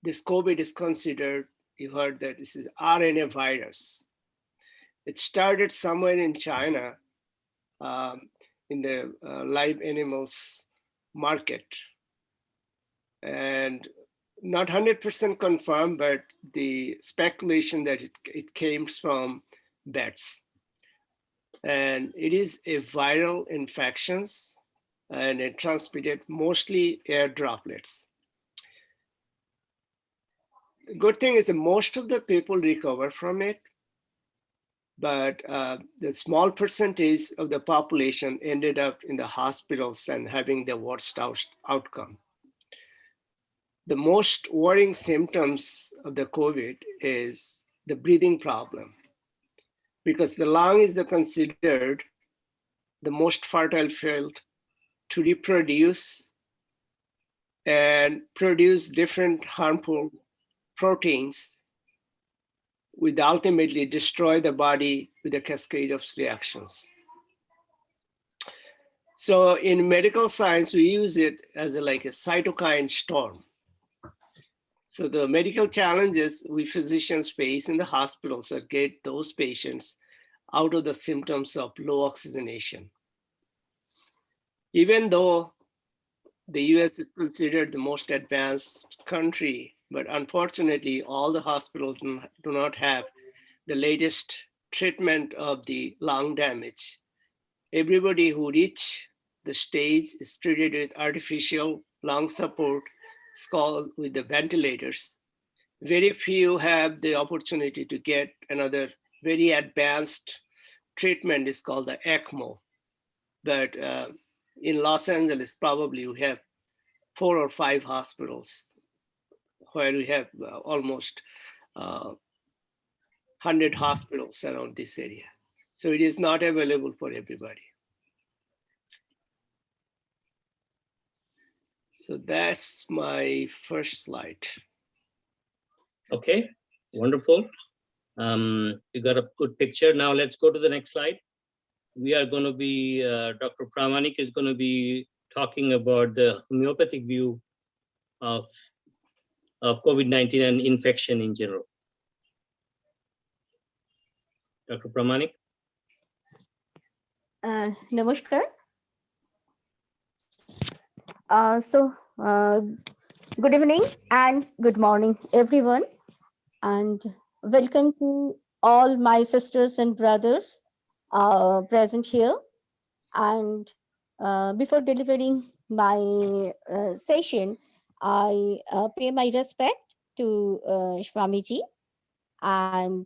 this COVID is considered, you heard that this is RNA virus. It started somewhere in China, in the live animals market. And not 100% confirmed, but the speculation that it came from bats. And it is a viral infections, and it transmitted mostly air droplets. The good thing is that most of the people recover from it, but the small percentage of the population ended up in the hospitals and having the worst outcome. The most worrying symptoms of the COVID is the breathing problem, because the lung is considered the most fertile field to reproduce and produce different harmful proteins, would ultimately destroy the body with a cascade of reactions. So in medical science, we use it as like a cytokine storm. So the medical challenges we physicians face in the hospitals are get those patients out of the symptoms of low oxygenation. Even though the US is considered the most advanced country, but unfortunately, all the hospitals do not have the latest treatment of the lung damage. Everybody who reach the stage is treated with artificial lung support, it's called with the ventilators. Very few have the opportunity to get another very advanced treatment, is called the ECMO. But in Los Angeles, probably we have 4 or 5 hospitals where we have almost 100 hospitals around this area. So it is not available for everybody. So that's my first slide. Okay, wonderful. You got a good picture. Now let's go to the next slide. We are going to be, Dr. Pramanik is going to be talking about the homeopathic view of COVID-19 and infection in general. Dr. Pramanik. Namaskar. Good evening and good morning, everyone. And welcome to all my sisters and brothers present here. And before delivering my session, I pay my respect to Swamiji, and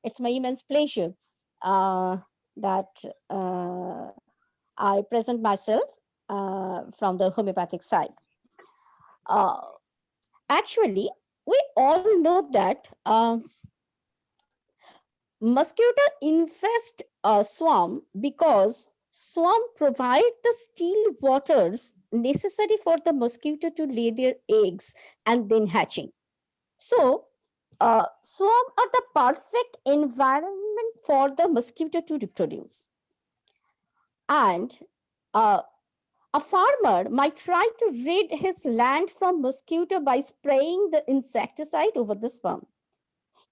it's my immense pleasure that I present myself from the homeopathic side. Actually, we all know that mosquito infest a swarm because swarm provide the still waters necessary for the mosquito to lay their eggs and then hatching. So, swarm are the perfect environment for the mosquito to reproduce. And a farmer might try to rid his land from mosquito by spraying the insecticide over the swarm.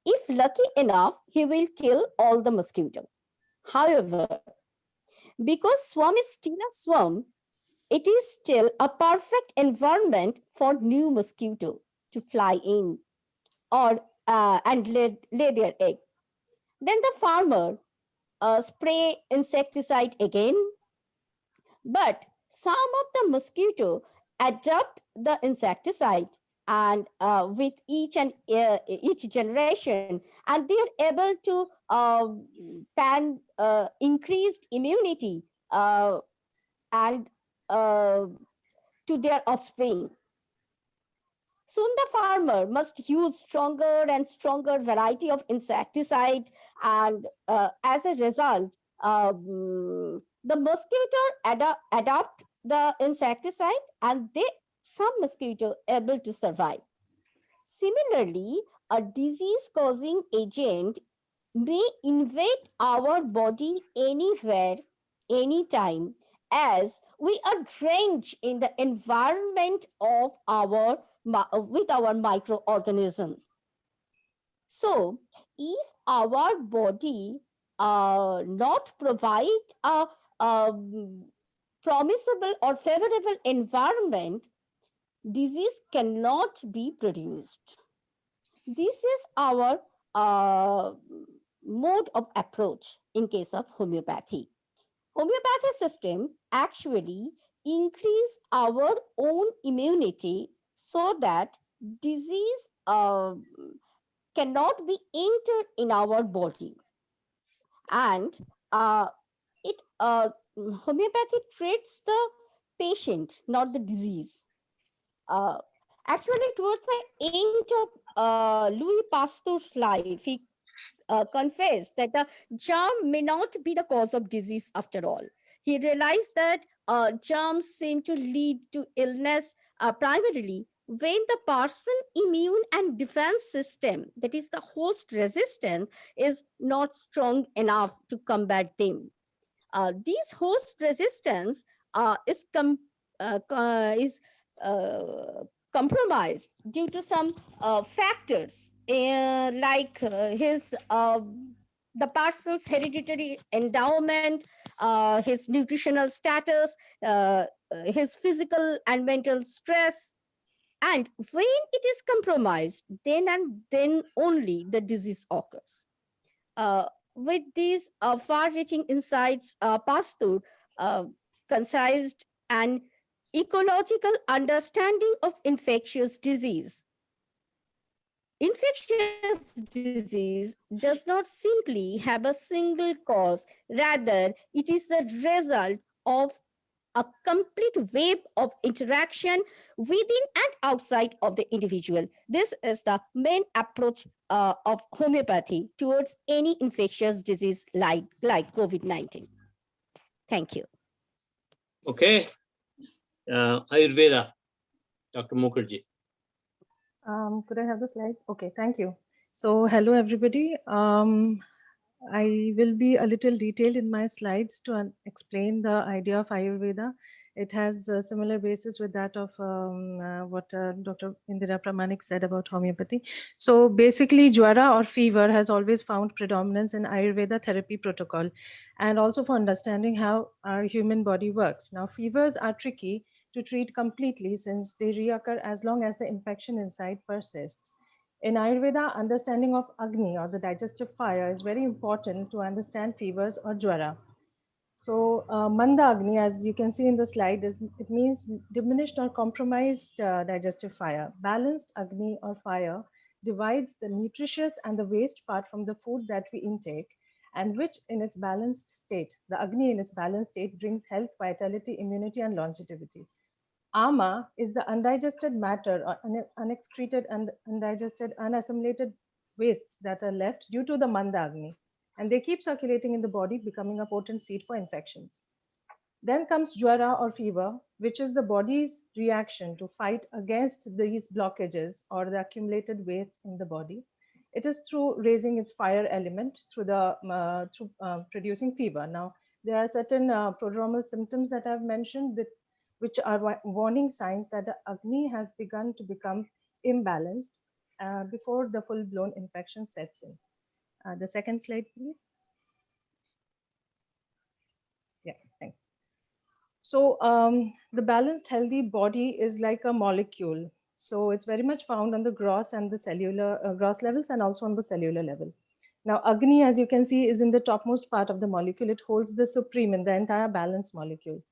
If lucky enough, he will kill all the mosquito. However, because swarm is still a swarm, it is still a perfect environment for new mosquito to fly in or and lay their egg. Then the farmer spray insecticide again, but some of the mosquito adopt the insecticide and with each generation, and they are able to increased immunity and to their offspring. Soon the farmer must use stronger and stronger variety of insecticide, and as a result, the mosquito adopt the insecticide, and some mosquito able to survive. Similarly, a disease-causing agent may invade our body anywhere, anytime, as we are drenched in the environment of our with our microorganism. So if our body not provide a promisable or favorable environment, disease cannot be produced. This is our mode of approach in case of homeopathy. Homeopathy system actually increase our own immunity so that disease cannot be entered in our body. And it homeopathy treats the patient, not the disease. Uh, Actually, towards the end of Louis Pasteur's life, he confessed that the germ may not be the cause of disease after all. He realized that germs seem to lead to illness primarily when the person immune and defense system, that is the host resistance, is not strong enough to combat them. These host resistance is compromised due to some factors like his the person's hereditary endowment, his nutritional status, his physical and mental stress. And when it is compromised, then and then only the disease occurs. With these far-reaching insights, Pasteur uh, concised an ecological understanding of infectious disease. Infectious disease does not simply have a single cause, rather, it is the result of a complete web of interaction within and outside of the individual. This is the main approach of homeopathy towards any infectious disease like COVID-19. Thank you. Okay. Ayurveda, Dr. Mukherjee. Could I have the slide? Okay, thank you. So hello, everybody. I will be a little detailed in my slides to explain the idea of Ayurveda. It has a similar basis with that of what Dr. Indira Pramanik said about homeopathy. So basically, jwara or fever has always found predominance in Ayurveda therapy protocol, and also for understanding how our human body works. Now, fevers are tricky to treat completely since they reoccur as long as the infection inside persists. In Ayurveda, understanding of Agni or the digestive fire is very important to understand fevers or jwara. So Manda Agni, as you can see in the slide, it means diminished or compromised digestive fire. Balanced Agni or fire divides the nutritious and the waste part from the food that we intake, and which in its balanced state, the Agni in its balanced state brings health, vitality, immunity, and longevity. Ama is the undigested matter or unexcreted and undigested, unassimilated wastes that are left due to the Manda Agni, and they keep circulating in the body, becoming a potent seed for infections. Then comes Jwara or fever, which is the body's reaction to fight against these blockages or the accumulated wastes in the body. It is through raising its fire element through producing fever. Now, there are certain prodromal symptoms that I've mentioned which are warning signs that the Agni has begun to become imbalanced before the full-blown infection sets in. The second slide, please. Yeah, thanks. So the balanced, healthy body is like a molecule. So it's very much found on the gross and the cellular gross levels and also on the cellular level. Now, Agni, as you can see, is in the topmost part of the molecule. It holds the supreme in the entire balanced molecule.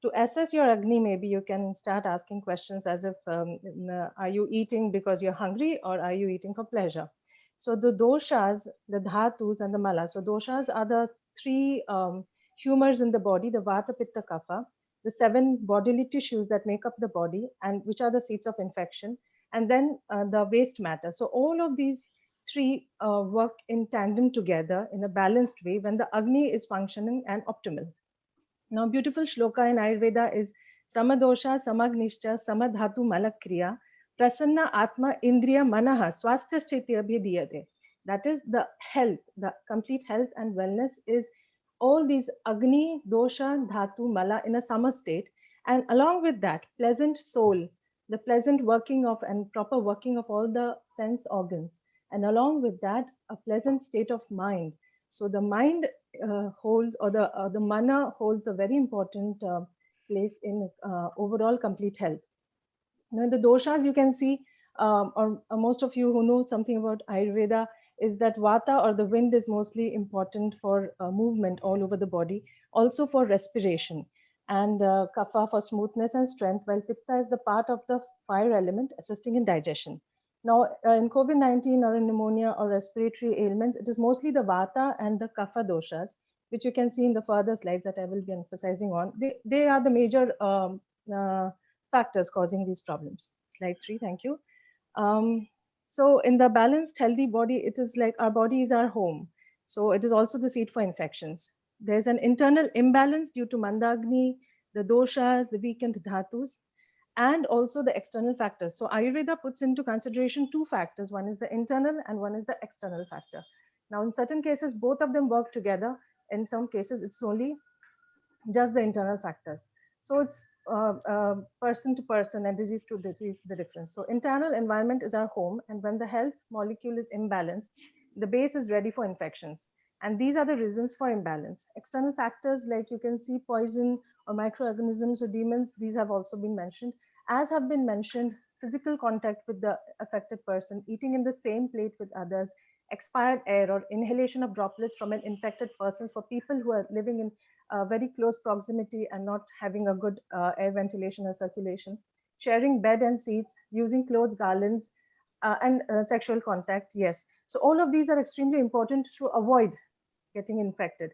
To assess your Agni, maybe you can start asking questions as if, are you eating because you're hungry or are you eating for pleasure? So the doshas, the dhatus and the mala. So doshas are the three humors in the body, the vata, pitta, kapha, the 7 bodily tissues that make up the body and which are the seats of infection, and then the waste matter. So all of these 3 work in tandem together in a balanced way when the Agni is functioning and optimal. Now, beautiful shloka in Ayurveda is Samadosha, Samagnishcha, Samadhatu Malakriya, Prasanna Atma Indriya Manaha, Swasthya Abhidiyate. That is the health, the complete health and wellness is all these Agni, Dosha, Dhatu, Mala in a summer state. And along with that, pleasant soul, the pleasant working of and proper working of all the sense organs, and along with that, a pleasant state of mind. So the mind holds, or the mana holds a very important place in overall complete health. Now, in the doshas, you can see, or most of you who know something about Ayurveda, is that vata, or the wind, is mostly important for movement all over the body, also for respiration, and kapha for smoothness and strength, while pitta is the part of the fire element assisting in digestion. Now, in COVID-19 or in pneumonia or respiratory ailments, it is mostly the vata and the kapha doshas, which you can see in the further slides that I will be emphasizing on. They are the major factors causing these problems. Slide 3, thank you. So in the balanced, healthy body, it is like our body is our home. So it is also the seat for infections. There's an internal imbalance due to mandagni, the doshas, the weakened dhatus, and also the external factors. So Ayurveda puts into consideration two factors. One is the internal and one is the external factor. Now, in certain cases, both of them work together. In some cases, it's only just the internal factors. So it's person to person and disease to disease, the difference. So internal environment is our home, and when the health molecule is imbalanced, the base is ready for infections. And these are the reasons for imbalance. External factors, like you can see poison or microorganisms or demons, these have also been mentioned. As have been mentioned, physical contact with the affected person, eating in the same plate with others, expired air or inhalation of droplets from an infected person for people who are living in very close proximity and not having a good air ventilation or circulation, sharing bed and seats, using clothes, garlands, and sexual contact, yes. So all of these are extremely important to avoid getting infected.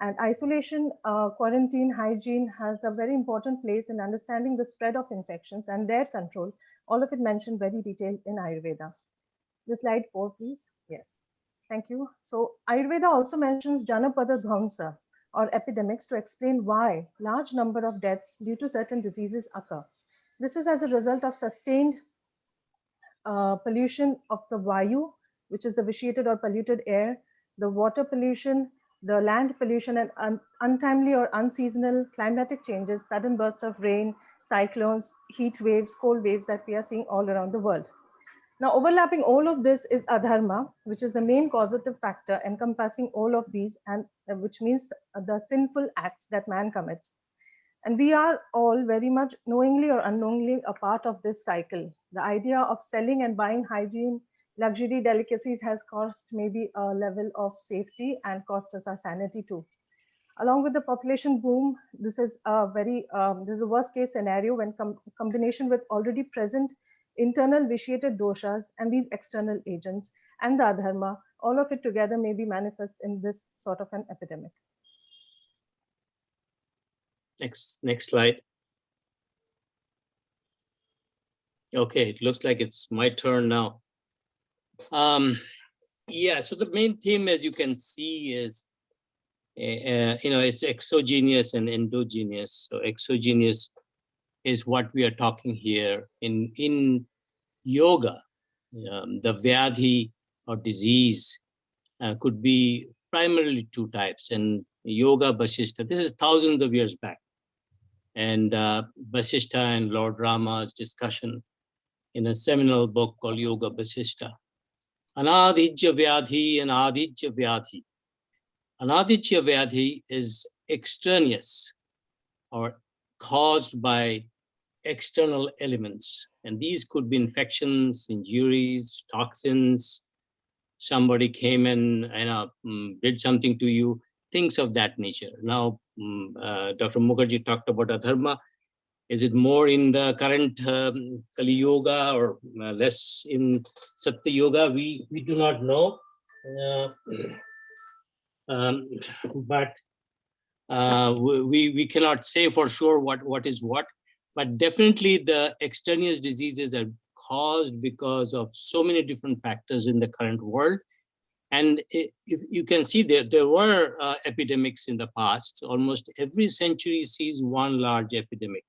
And isolation, quarantine, hygiene has a very important place in understanding the spread of infections and their control. All of it mentioned very detailed in Ayurveda. The slide 4, please. Yes, thank you. So Ayurveda also mentions Janapada Dhvamsa, or epidemics, to explain why large number of deaths due to certain diseases occur. This is as a result of sustained pollution of the vayu, which is the vitiated or polluted air, the water pollution, the land pollution, and untimely or unseasonal climatic changes, sudden bursts of rain, cyclones, heat waves, cold waves that we are seeing all around the world. Now, overlapping all of this is adharma, which is the main causative factor encompassing all of these, and which means the sinful acts that man commits. And we are all very much knowingly or unknowingly a part of this cycle. The idea of selling and buying hygiene, luxury delicacies has cost maybe a level of safety and cost us our sanity too. Along with the population boom, this is a very, this is a worst case scenario when combination with already present internal vitiated doshas and these external agents and the adharma, all of it together maybe manifests in this sort of an epidemic. Next slide. Okay, it looks like it's my turn now. Yeah, so the main theme, as you can see, is it's exogenous and endogenous. So exogenous is what we are talking here. In yoga, the vyadhi or disease could be primarily two types. And yoga Vasishtha, this is thousands of years back. And Vasishtha and Lord Rama's discussion in a seminal book called Yoga Vasishtha. Anadijya Vyadhi and Adijya Vyadhi. Anadijya Vyadhi is extraneous or caused by external elements. And these could be infections, injuries, toxins. Somebody came in and did something to you, things of that nature. Now, Dr. Mukherjee talked about adharma. Is it more in the current Kali Yoga or less in Satya Yoga? We do not know. But we cannot say for sure what is what. But definitely the extraneous diseases are caused because of so many different factors in the current world. And if you can see there were epidemics in the past. Almost every century sees one large epidemic.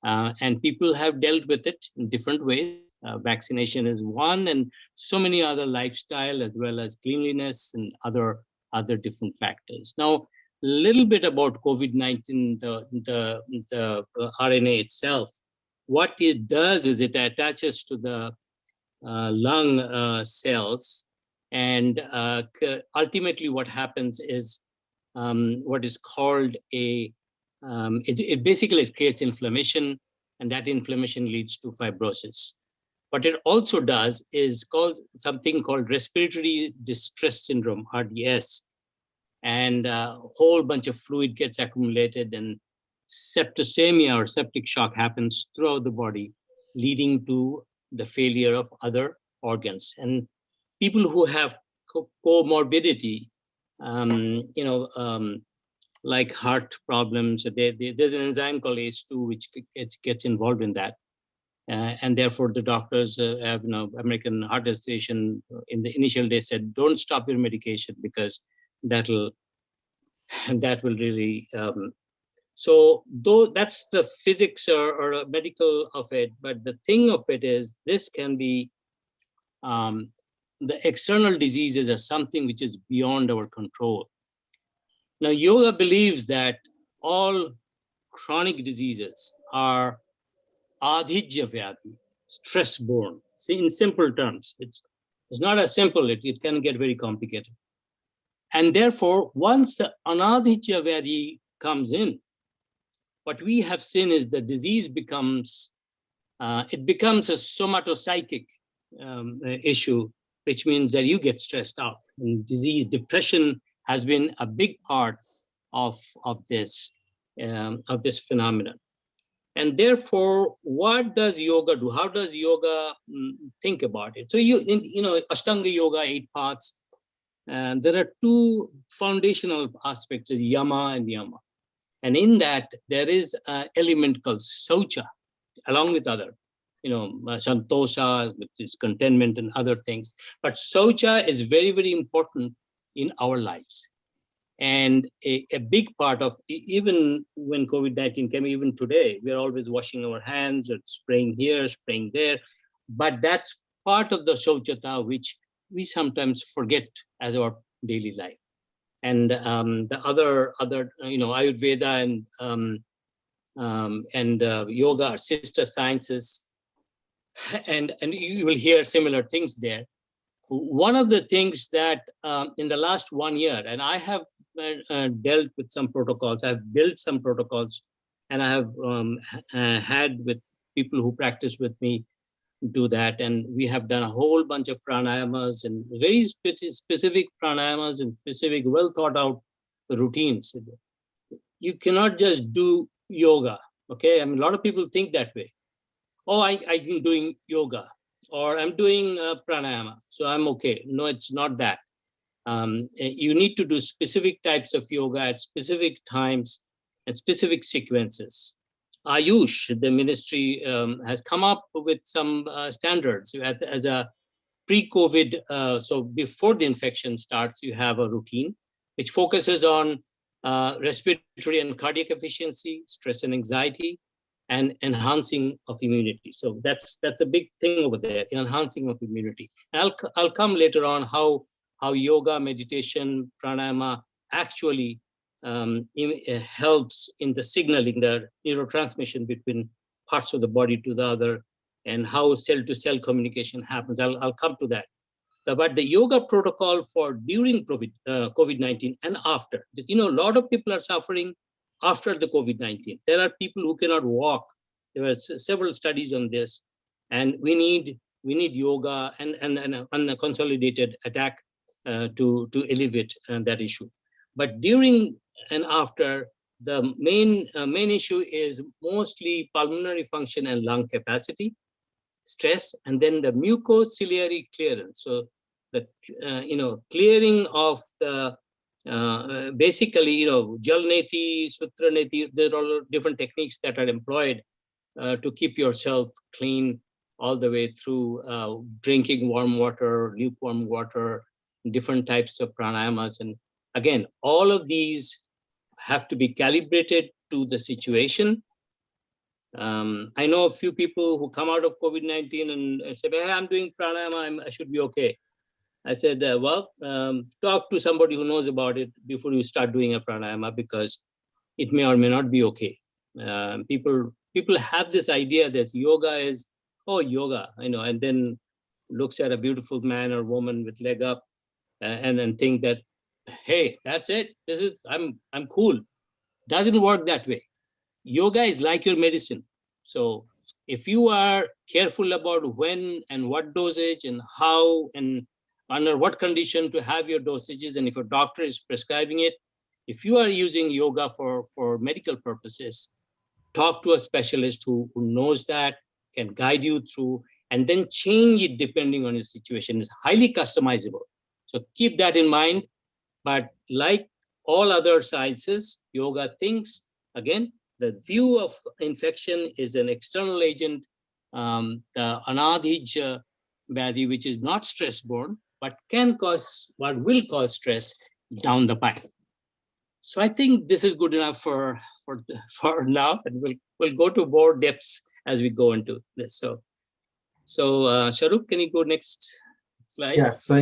And people have dealt with it in different ways. Vaccination is one, and so many other lifestyle as well as cleanliness and other different factors. Now, a little bit about COVID-19, the RNA itself. what it does is it attaches to the lung cells, and ultimately what happens is what is called it basically creates inflammation, and that inflammation leads to fibrosis. What it also does is something called respiratory distress syndrome, RDS, and a whole bunch of fluid gets accumulated, and septicemia or septic shock happens throughout the body, leading to the failure of other organs. And people who have comorbidity, like heart problems, there's an enzyme called ACE2 which gets involved in that. And therefore the doctors have, American Heart Association in the initial days said, don't stop your medication because that will really, so though that's the physics or medical of it, but the thing of it is this can be, the external diseases are something which is beyond our control. Now, yoga believes that all chronic diseases are adhijya vyadhi, stress-borne. See, in simple terms, it's not as simple, it can get very complicated. And therefore, once the anadhijya vyadhi comes in, what we have seen is the disease becomes a somatopsychic issue, which means that you get stressed out. And depression has been a big part of this phenomenon. And therefore, what does yoga do? How does yoga think about it? So Ashtanga yoga, 8 parts. And there are 2 foundational aspects, is yama and yama. And in that, there is an element called socha, along with other, santosha, which is contentment and other things. But socha is very, very important in our lives. And a big part of, even when COVID-19 came, even today, we're always washing our hands or spraying here, spraying there. But that's part of the sochata, which we sometimes forget as our daily life. And the other Ayurveda and yoga are sister sciences, and you will hear similar things there. One of the things that in the last 1 year, and I have dealt with some protocols, I've built some protocols, and I have had with people who practice with me do that. And we have done a whole bunch of pranayamas and very specific pranayamas and specific, well thought out routines. You cannot just do yoga, okay? I mean, a lot of people think that way. Oh, I'm doing yoga, or I'm doing pranayama, so I'm okay. No, it's not that. You need to do specific types of yoga at specific times and specific sequences. Ayush, the ministry, has come up with some standards as a pre-COVID. So before the infection starts, you have a routine which focuses on respiratory and cardiac efficiency, stress and anxiety, and enhancing of immunity. So that's a big thing over there, enhancing of immunity. And I'll come later on how yoga, meditation, pranayama actually helps in the signaling, the neurotransmission between parts of the body to the other, and how cell-to-cell communication happens. I'll come to that. But the yoga protocol for during COVID-19 and after, a lot of people are suffering after the COVID-19. There are people who cannot walk. There were several studies on this, and we need yoga and a consolidated attack to elevate that issue. But during and after, the main issue is mostly pulmonary function and lung capacity, stress, and then the mucociliary clearance. So the clearing of the basically jalneti, sutraneti. There are all different techniques that are employed to keep yourself clean all the way through drinking warm water, lukewarm water, different types of pranayamas. And again, all of these have to be calibrated to the situation. I know a few people who come out of COVID-19 and say, hey, I'm doing pranayama, I should be okay. I said, talk to somebody who knows about it before you start doing a pranayama, because it may or may not be okay. People people have this idea that yoga is, oh, yoga, and then looks at a beautiful man or woman with leg up and then think that, hey, that's it. I'm cool. Doesn't work that way. Yoga is like your medicine. So if you are careful about when and what dosage and how and under what condition to have your dosages, and if a doctor is prescribing it, if you are using yoga for medical purposes, talk to a specialist who knows that, can guide you through, and then change it depending on your situation. It's highly customizable. So keep that in mind. But like all other sciences, yoga thinks, again, the view of infection is an external agent, the anadhij Vyadhi, which is not stress-borne, but will cause stress down the pipe. So I think this is good enough for now, and we'll go to more depths as we go into this. So Shahrukh, can you go next slide? Yeah. So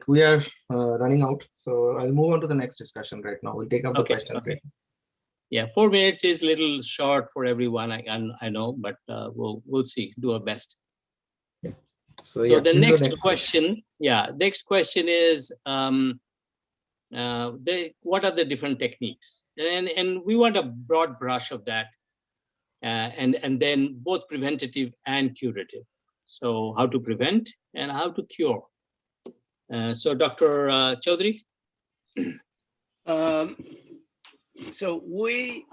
we are running out. So I'll move on to the next discussion right now. We'll take up the questions. Okay. Yeah, 4 minutes is a little short for everyone. I know, but we'll see. Do our best. Yeah. So the next question. Yeah, next question is what are the different techniques? And we want a broad brush of that, and then both preventative and curative. So how to prevent and how to cure. So Dr. Chaudhary. So we,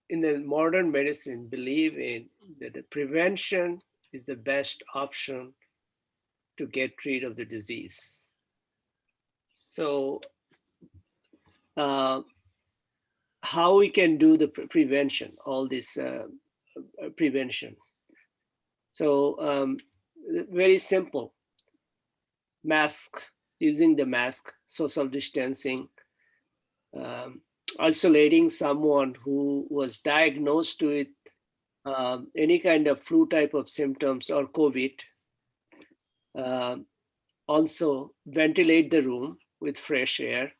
in the modern medicine, believe in that the prevention is the best option to get rid of the disease. So how we can do the prevention, all this prevention. So very simple. Mask, using the mask, social distancing, isolating someone who was diagnosed with any kind of flu type of symptoms or COVID. Also ventilate the room with fresh air.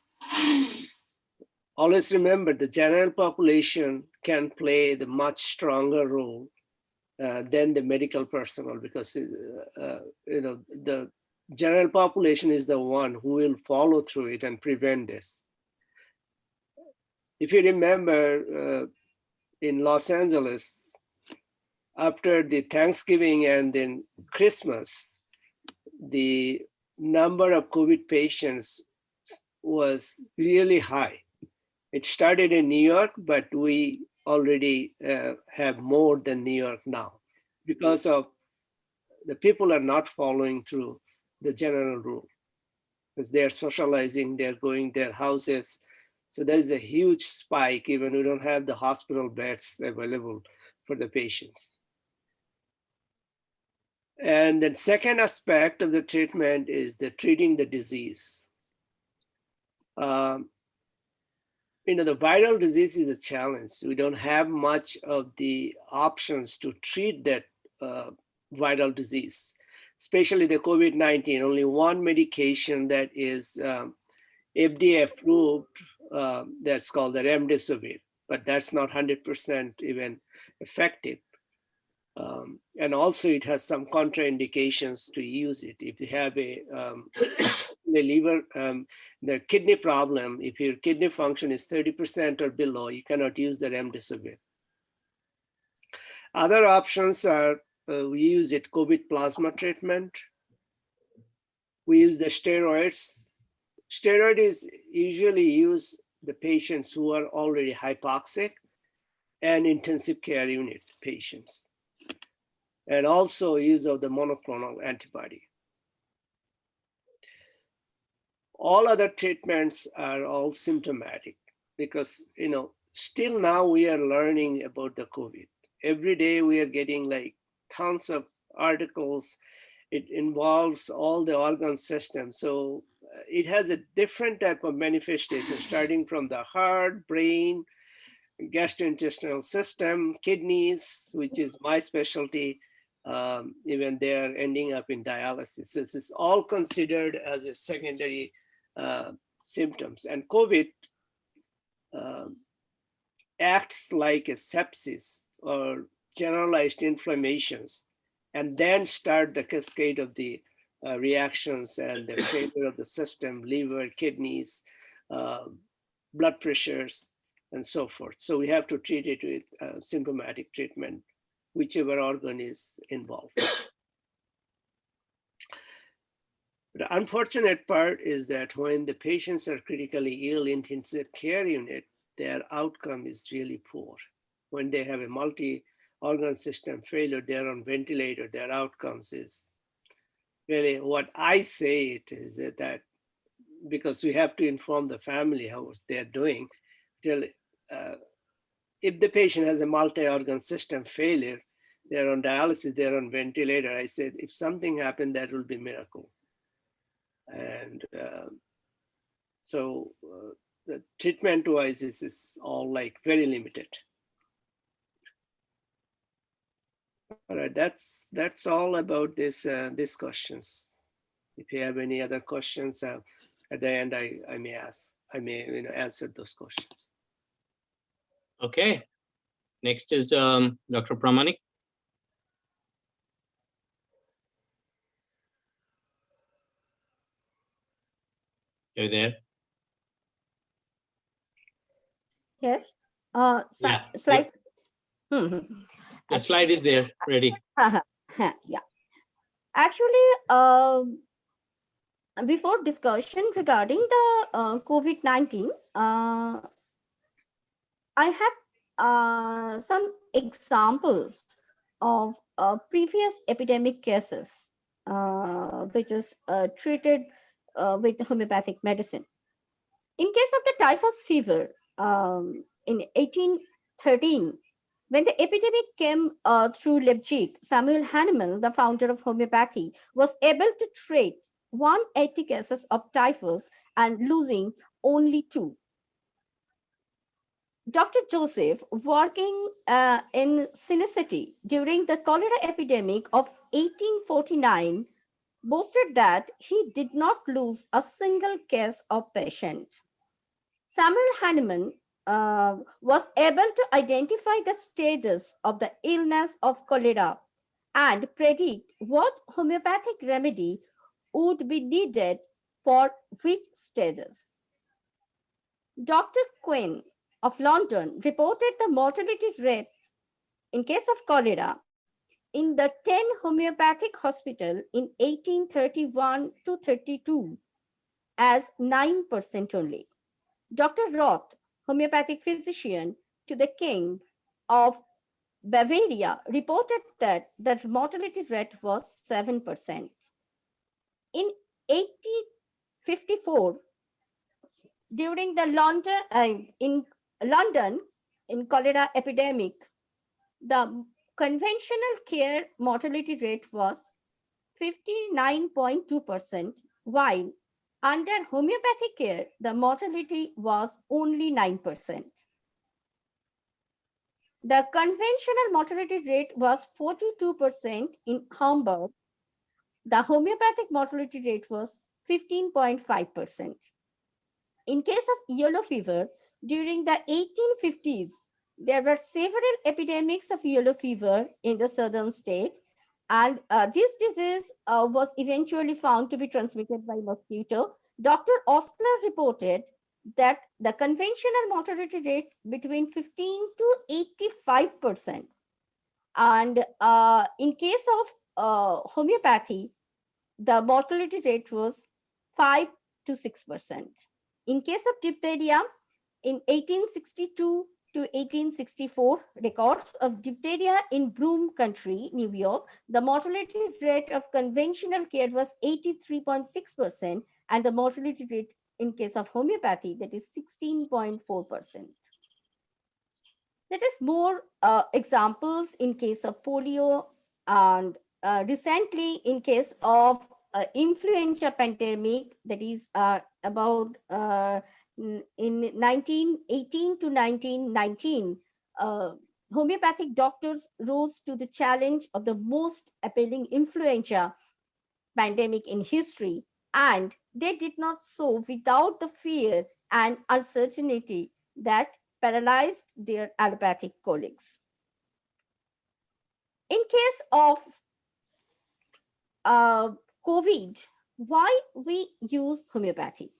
Always remember the general population can play the much stronger role than the medical personnel, because the general population is the one who will follow through it and prevent this. If you remember in Los Angeles, after the Thanksgiving and then Christmas, the number of COVID patients was really high. It started in New York, but we already have more than New York now, because of the people are not following through the general rule, because they're socializing, they're going their houses. So there is a huge spike, even we don't have the hospital beds available for the patients. And the second aspect of the treatment is the treating the disease. The viral disease is a challenge. We don't have much of the options to treat that viral disease, especially the COVID-19. Only one medication that is FDA approved, that's called the remdesivir, but that's not 100% even effective. And also it has some contraindications to use it. If you have the liver, the kidney problem, if your kidney function is 30% or below, you cannot use the remdesivir. Other options are, we use it COVID plasma treatment. We use the steroids. Steroid is usually used the patients who are already hypoxic and intensive care unit patients. And also use of the monoclonal antibody. All other treatments are all symptomatic, because still now we are learning about the COVID. Every day we are getting like tons of articles. It involves all the organ systems. So it has a different type of manifestation, starting from the heart, brain, gastrointestinal system, kidneys, which is my specialty. Even they are ending up in dialysis. So this is all considered as a secondary symptoms. And COVID acts like a sepsis or generalized inflammations, and then start the cascade of the reactions and the failure of the system, liver, kidneys, uh, blood pressures, and so forth. So we have to treat it with symptomatic treatment, whichever organ is involved. The unfortunate part is that when the patients are critically ill in intensive care unit, their outcome is really poor. When they have a multi-organ system failure, they're on ventilator, their outcomes is really what I say it is that because we have to inform the family how they're doing. If the patient has a multi-organ system failure, they're on dialysis, they're on ventilator. I said, if something happened, that will be a miracle. And so the treatment wise is all like very limited. All right, that's all about this discussions. If you have any other questions at the end, I may answer those questions. Okay. Next is Dr. Pramanik. Are you there? Yes. Yeah. Slide. The slide is there, ready. Yeah. Actually, before discussion regarding the COVID-19, I have some examples of previous epidemic cases which was treated with homeopathic medicine. In case of the typhus fever in 1813, when the epidemic came through Leipzig, Samuel Hahnemann, the founder of homeopathy, was able to treat 180 cases of typhus and losing only 2. Dr. Joseph, working in Sin City during the cholera epidemic of 1849, boasted that he did not lose a single case of patient. Samuel Hahnemann was able to identify the stages of the illness of cholera and predict what homeopathic remedy would be needed for which stages. Dr. Quinn of London reported the mortality rate in case of cholera in the 10 homeopathic hospital in 1831 to 32 as 9% only. Dr. Roth, homeopathic physician to the king of Bavaria, reported that the mortality rate was 7%. In 1854, during the London in cholera epidemic, the conventional care mortality rate was 59.2%, while under homeopathic care, the mortality was only 9%. The conventional mortality rate was 42% in Hamburg. The homeopathic mortality rate was 15.5%. In case of yellow fever, during the 1850s, there were several epidemics of yellow fever in the southern state, and this disease was eventually found to be transmitted by mosquito. Dr. Ostler reported that the conventional mortality rate between 15 to 85%. And in case of homeopathy, the mortality rate was 5 to 6%. In case of diphtheria, in 1862 to 1864, records of diphtheria in Broome Country, New York, the mortality rate of conventional care was 83.6%, and the mortality rate in case of homeopathy, that is 16.4%. There is more examples in case of polio, and recently in case of influenza pandemic, that is about in 1918 to 1919, homeopathic doctors rose to the challenge of the most appealing influenza pandemic in history, and they did not so without the fear and uncertainty that paralyzed their allopathic colleagues. In case of COVID, why we use homeopathy?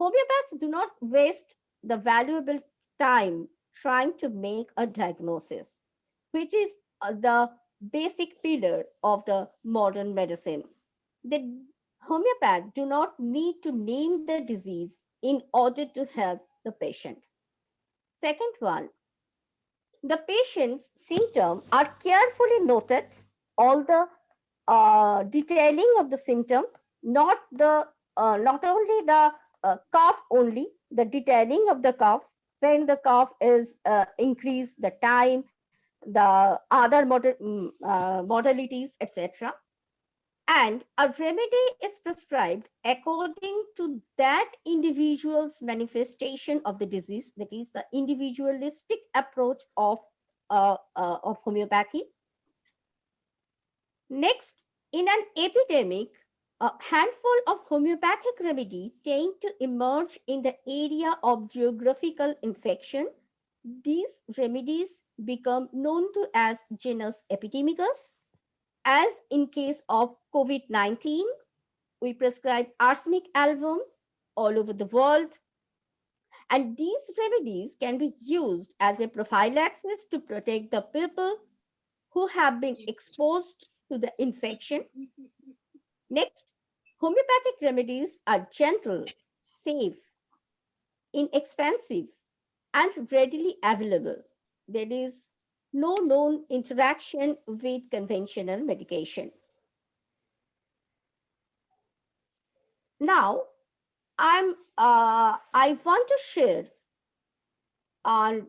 Homeopaths do not waste the valuable time trying to make a diagnosis, which is the basic pillar of the modern medicine. The homeopath do not need to name the disease in order to help the patient. Second one, the patient's symptoms are carefully noted, all the detailing of the symptom, not only the cough only, the detailing of the cough, when the cough is increased, the time, the other modalities, etc. And a remedy is prescribed according to that individual's manifestation of the disease. That is the individualistic approach of homeopathy. Next, in an epidemic, a handful of homeopathic remedy tend to emerge in the area of geographical infection. These remedies become known to as genus epidemicus. As in case of COVID-19, we prescribe arsenic alum all over the world. And these remedies can be used as a prophylaxis to protect the people who have been exposed to the infection. Next, homeopathic remedies are gentle, safe, inexpensive, and readily available. There is no known interaction with conventional medication. Now, I want to share on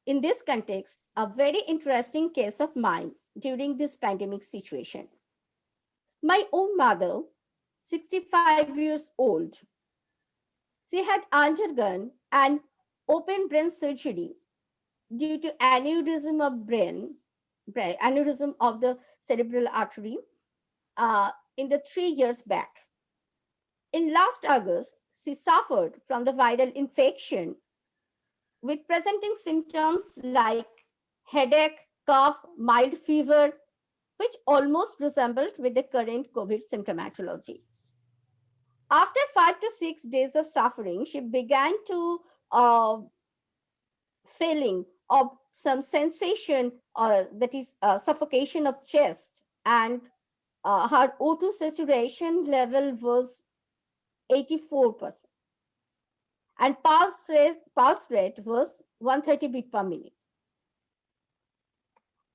in this context a very interesting case of mine during this pandemic situation. My own mother, 65 years old, she had undergone an open brain surgery due to aneurysm of aneurysm of the cerebral artery in the 3 years back. In last August, she suffered from the viral infection with presenting symptoms like headache, cough, mild fever, which almost resembled with the current COVID symptomatology. After 5 to 6 days of suffering, she began to feeling of some sensation, that is suffocation of chest, and her O2 saturation level was 84%, and pulse rate was 130 beat per minute.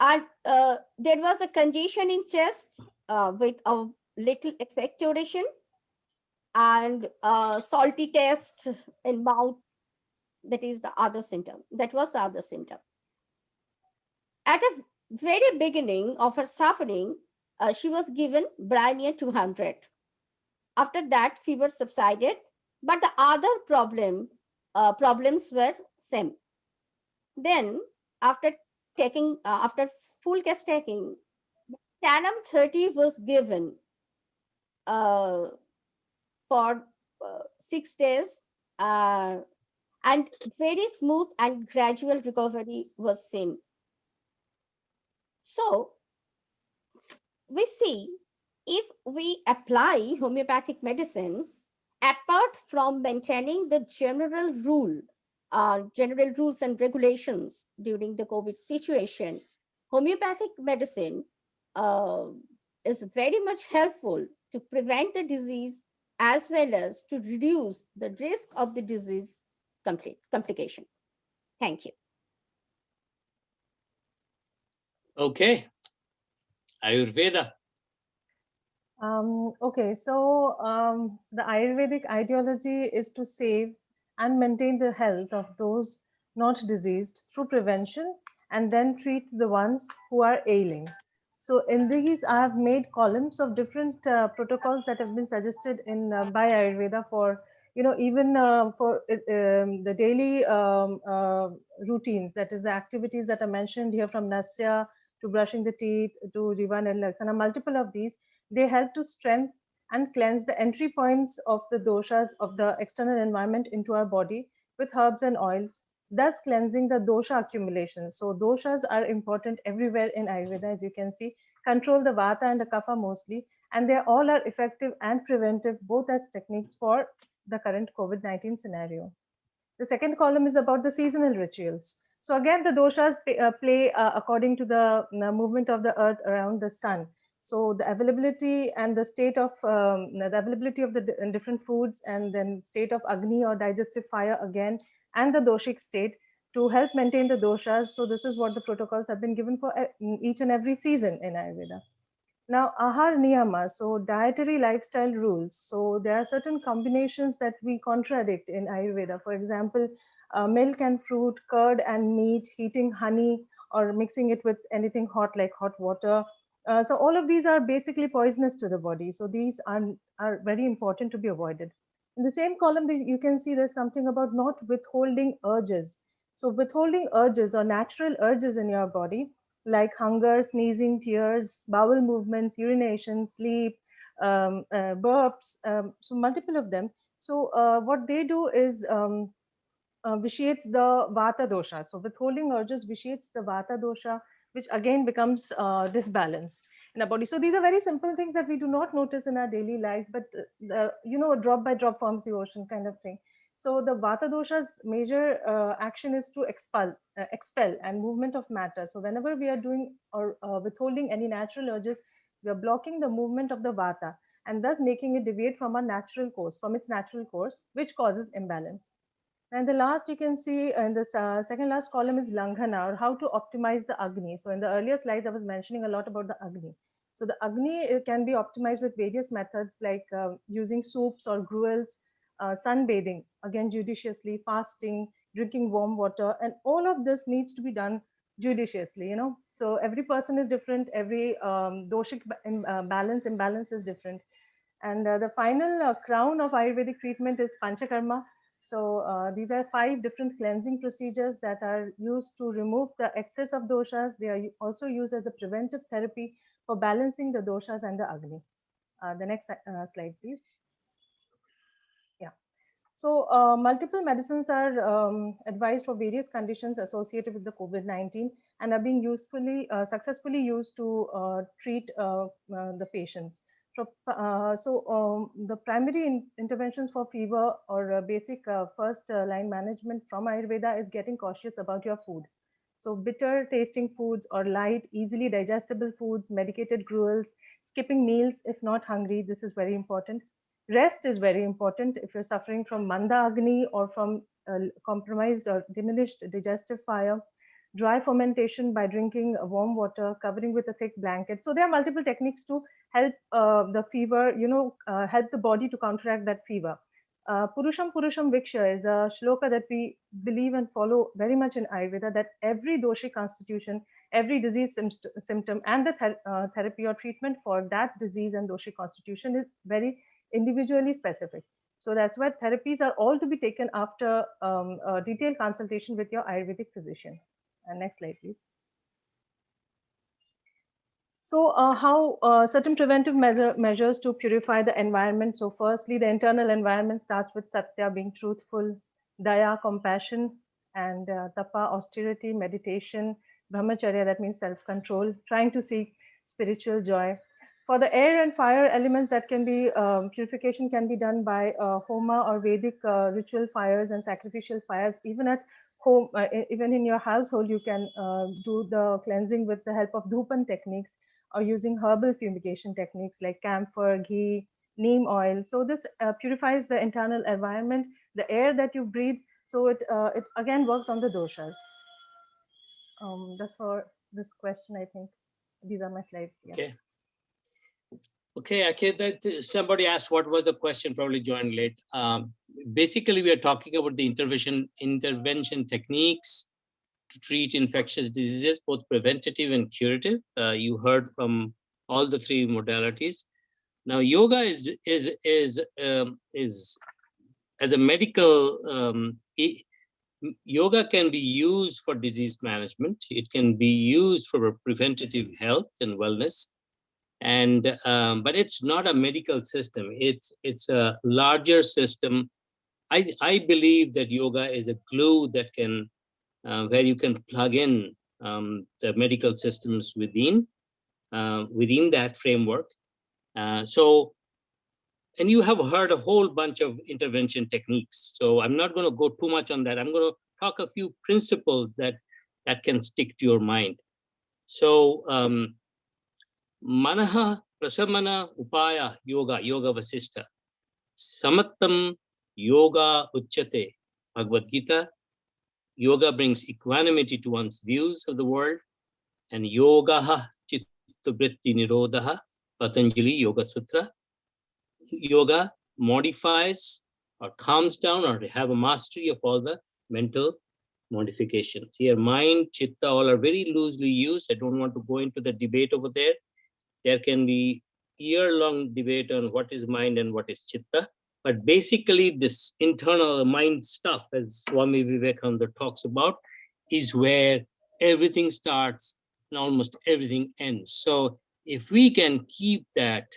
And there was a congestion in chest with a little expectoration, and salty taste in mouth. That is the other symptom. That was the other symptom. At the very beginning of her suffering, she was given Rna 200. After that, fever subsided, but the other problems were same. Then, after full case taking, Tanum 30 was given for 6 days, and very smooth and gradual recovery was seen. So we see, if we apply homeopathic medicine, apart from maintaining the general rules and regulations during the COVID situation, homeopathic medicine is very much helpful to prevent the disease as well as to reduce the risk of the disease complication. Thank you. Okay. Ayurveda. Okay, so the Ayurvedic ideology is to save and maintain the health of those not diseased through prevention and then treat the ones who are ailing. So in these, I have made columns of different protocols that have been suggested in by Ayurveda for, even for the daily routines, that is the activities that are mentioned here, from Nasya to brushing the teeth to Jivan and Lakshana, multiple of these. They help to strengthen and cleanse the entry points of the doshas of the external environment into our body with herbs and oils, thus cleansing the dosha accumulation. So doshas are important everywhere in Ayurveda, as you can see, control the vata and the kapha mostly, and they all are effective and preventive, both as techniques for the current COVID-19 scenario. The second column is about the seasonal rituals. So again, the doshas play according to the movement of the earth around the sun. So the availability and the state of the availability of the different foods, and then state of Agni or digestive fire again, and the doshic state to help maintain the doshas. So this is what the protocols have been given for each and every season in Ayurveda. Now, ahar niyama, so dietary lifestyle rules. So there are certain combinations that we contradict in Ayurveda. For example, milk and fruit, curd and meat, heating honey, or mixing it with anything hot like hot water. So all of these are basically poisonous to the body. So these are very important to be avoided. In the same column, you can see there's something about not withholding urges. So withholding urges or natural urges in your body, like hunger, sneezing, tears, bowel movements, urination, sleep, burps, so multiple of them. So what they do is vitiates the vata dosha. So withholding urges vitiates the vata dosha, which again becomes disbalanced in our body. So these are very simple things that we do not notice in our daily life, but drop by drop forms the ocean kind of thing. So the vata dosha's major action is to expel and movement of matter. So whenever we are doing or withholding any natural urges, we are blocking the movement of the vata and thus making it deviate from its natural course, which causes imbalance. And the last you can see in the second last column is Langhana, or how to optimize the Agni. So in the earlier slides, I was mentioning a lot about the Agni. So the Agni can be optimized with various methods like using soups or gruels, sunbathing, again judiciously, fasting, drinking warm water, and all of this needs to be done judiciously. So every person is different, every doshic imbalance is different. And the final crown of Ayurvedic treatment is Panchakarma. So these are 5 different cleansing procedures that are used to remove the excess of doshas. They are also used as a preventive therapy for balancing the doshas and the Agni. The next slide, please. Yeah. So multiple medicines are advised for various conditions associated with the COVID-19 and are being successfully used to treat the patients. So the primary interventions for fever or basic first line management from Ayurveda is getting cautious about your food. So bitter tasting foods or light, easily digestible foods, medicated gruels, skipping meals if not hungry. This is very important. Rest is very important if you're suffering from Manda Agni or from compromised or diminished digestive fire. Dry fermentation by drinking warm water, covering with a thick blanket. So there are multiple techniques to help the fever, help the body to counteract that fever. Purusham Viksha is a shloka that we believe and follow very much in Ayurveda, that every doshi constitution, every disease symptom and the therapy or treatment for that disease and doshi constitution is very individually specific. So that's why therapies are all to be taken after a detailed consultation with your Ayurvedic physician. Next slide, please. So how certain preventive measures to purify the environment. So firstly, the internal environment starts with Satya, being truthful, Daya, compassion, and Tapa, austerity, meditation, Brahmacharya, that means self-control, trying to seek spiritual joy. For the air and fire elements, that can be purification can be done by Homa or Vedic ritual fires and sacrificial fires. Even at home, even in your household, you can do the cleansing with the help of Dhupan techniques or using herbal fumigation techniques like camphor, ghee, neem oil. So this purifies the internal environment, the air that you breathe. So it again works on the doshas. That's for this question, I think. These are my slides. Yeah. Okay. Okay, Akhil, somebody asked what was the question, probably joined late. Basically, we are talking about the intervention techniques to treat infectious diseases, both preventative and curative. You heard from all the 3 modalities. Now, yoga is as a medical, yoga can be used for disease management. It can be used for preventative health and wellness. And but it's not a medical system. It's a larger system. I believe that yoga is a glue that can where you can plug in the medical systems within that framework. And you have heard a whole bunch of intervention techniques. So I'm not going to go too much on that. I'm going to talk a few principles that can stick to your mind. So Manaha Prasamana Upaya Yoga Vasista. Samattam Yoga Uchyate. Bhagavad Gita. Yoga brings equanimity to one's views of the world. And Yogaha Chitta Vritti Nirodha. Patanjali Yoga Sutra. Yoga modifies or calms down or have a mastery of all the mental modifications. Here, mind, chitta, all are very loosely used. I don't want to go into the debate over there. There can be year-long debate on what is mind and what is chitta. But basically, this internal mind stuff, as Swami Vivekananda talks about, is where everything starts and almost everything ends. So if we can keep that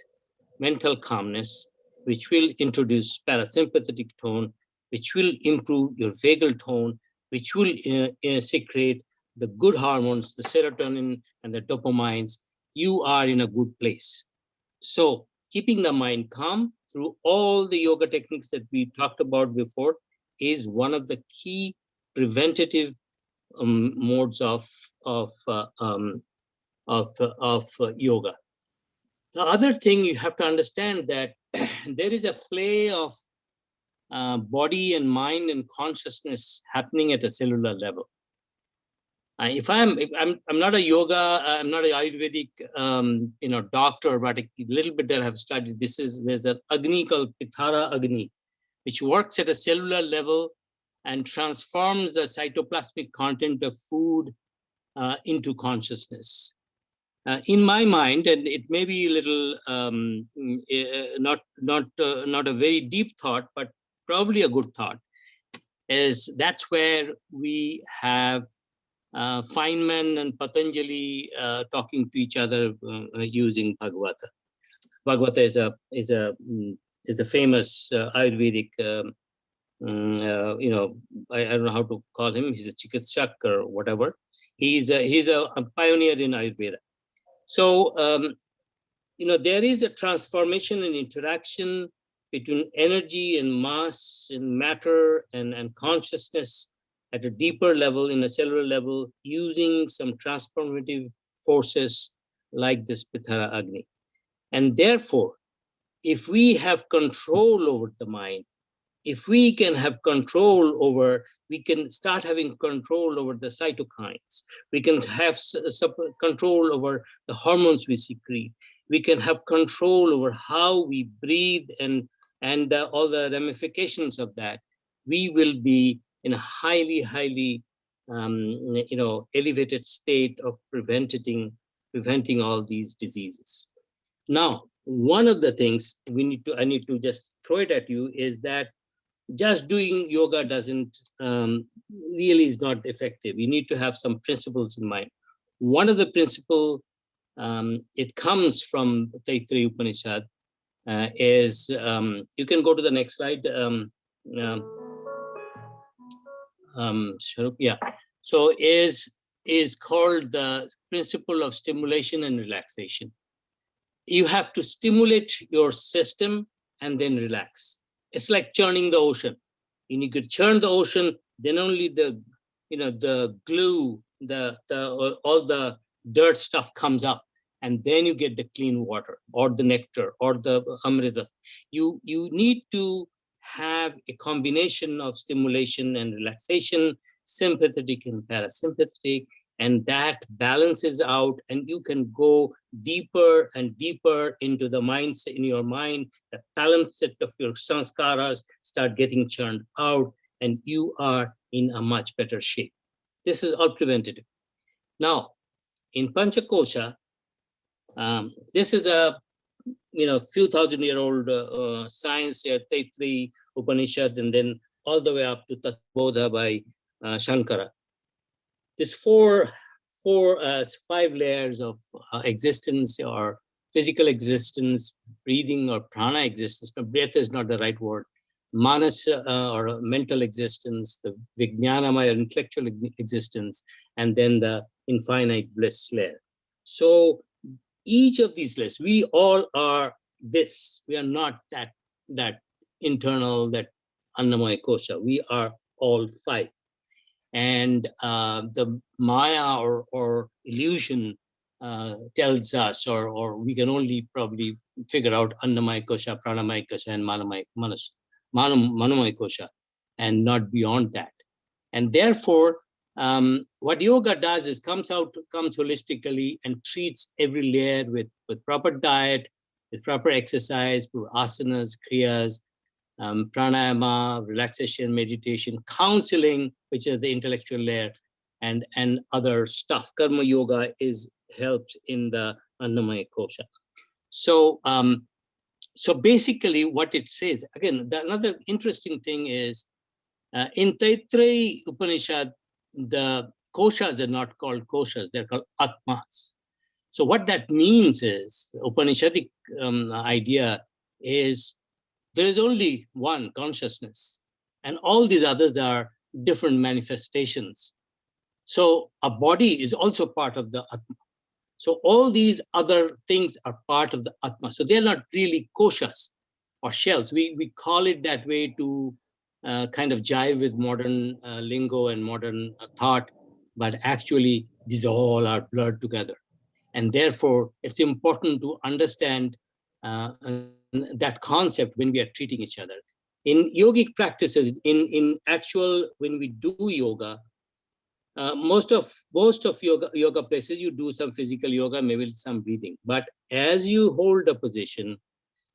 mental calmness, which will introduce parasympathetic tone, which will improve your vagal tone, which will secrete the good hormones, the serotonin and the dopamines, you are in a good place. So keeping the mind calm through all the yoga techniques that we talked about before is one of the key preventative modes of yoga. The other thing you have to understand that there is a play of body and mind and consciousness happening at a cellular level. I'm not a yoga, I'm not an Ayurvedic doctor, but a little bit that I have studied. There's an Agni called Pithara Agni, which works at a cellular level and transforms the cytoplasmic content of food into consciousness. In my mind, and it may be a little not a very deep thought, but probably a good thought, is that's where we have Feynman and Patanjali talking to each other using Bhagavata. Bhagavata is a famous Ayurvedic. I don't know how to call him. He's a chikitsak or whatever. He's a pioneer in Ayurveda. So, there is a transformation and interaction between energy and mass and matter and consciousness at a deeper level, in a cellular level, using some transformative forces like this Pithara Agni. And therefore, if we have control over the mind, if we can have control over, we can start having control over the cytokines. We can have control over the hormones we secrete. We can have control over how we breathe and all the ramifications of that. We will be in a highly elevated state of preventing all these diseases. Now, one of the things I need to just throw it at you is that just doing yoga doesn't really is not effective. You need to have some principles in mind. One of the principles, it comes from Dietary Upanishad, is you can go to the next slide. Yeah. So is called the principle of stimulation and relaxation. You have to stimulate your system and then relax. It's like churning the ocean. And you could churn the ocean, then only the glue, all the dirt stuff comes up, and then you get the clean water or the nectar or the amrita. You need to have a combination of stimulation and relaxation, sympathetic and parasympathetic, and that balances out, and you can go deeper and deeper into the mindset in your mind. The palimpsest of your sanskaras start getting churned out, and you are in a much better shape. This is all preventative. Now, in Panchakosha, this is a few thousand-year-old science here, Taitri Upanishad, and then all the way up to Tatbodha by Shankara. This 5 layers of existence, or physical existence, breathing or prana existence. Now, breath is not the right word. manas or mental existence, the vijnanamaya intellectual existence, and then the infinite bliss layer. So each of these layers, we all are this. We are not that internal, that annamaya kosha. We are all five. And the maya or illusion tells us, or we can only probably figure out annamaya kosha, pranamaya kosha, and manomaya kosha, and not beyond that. And therefore, what yoga does is comes holistically and treats every layer with proper diet, with proper exercise, through asanas, kriyas, pranayama, relaxation, meditation, counseling, which is the intellectual layer, and other stuff. Karma yoga is helped in the annamaya kosha. So so basically what it says, again, another interesting thing is in Dietary Upanishad, the koshas are not called koshas, they're called atmas. So what that means is, the Upanishadic idea is there is only one consciousness, and all these others are different manifestations. So a body is also part of the atma. So all these other things are part of the atma. So they're not really koshas or shells. We call it that way to kind of jive with modern lingo and modern thought, but actually these all are blurred together. And therefore, it's important to understand that concept when we are treating each other. In yogic practices, in actual, when we do yoga, most of yoga places, you do some physical yoga, maybe some breathing. But as you hold a position,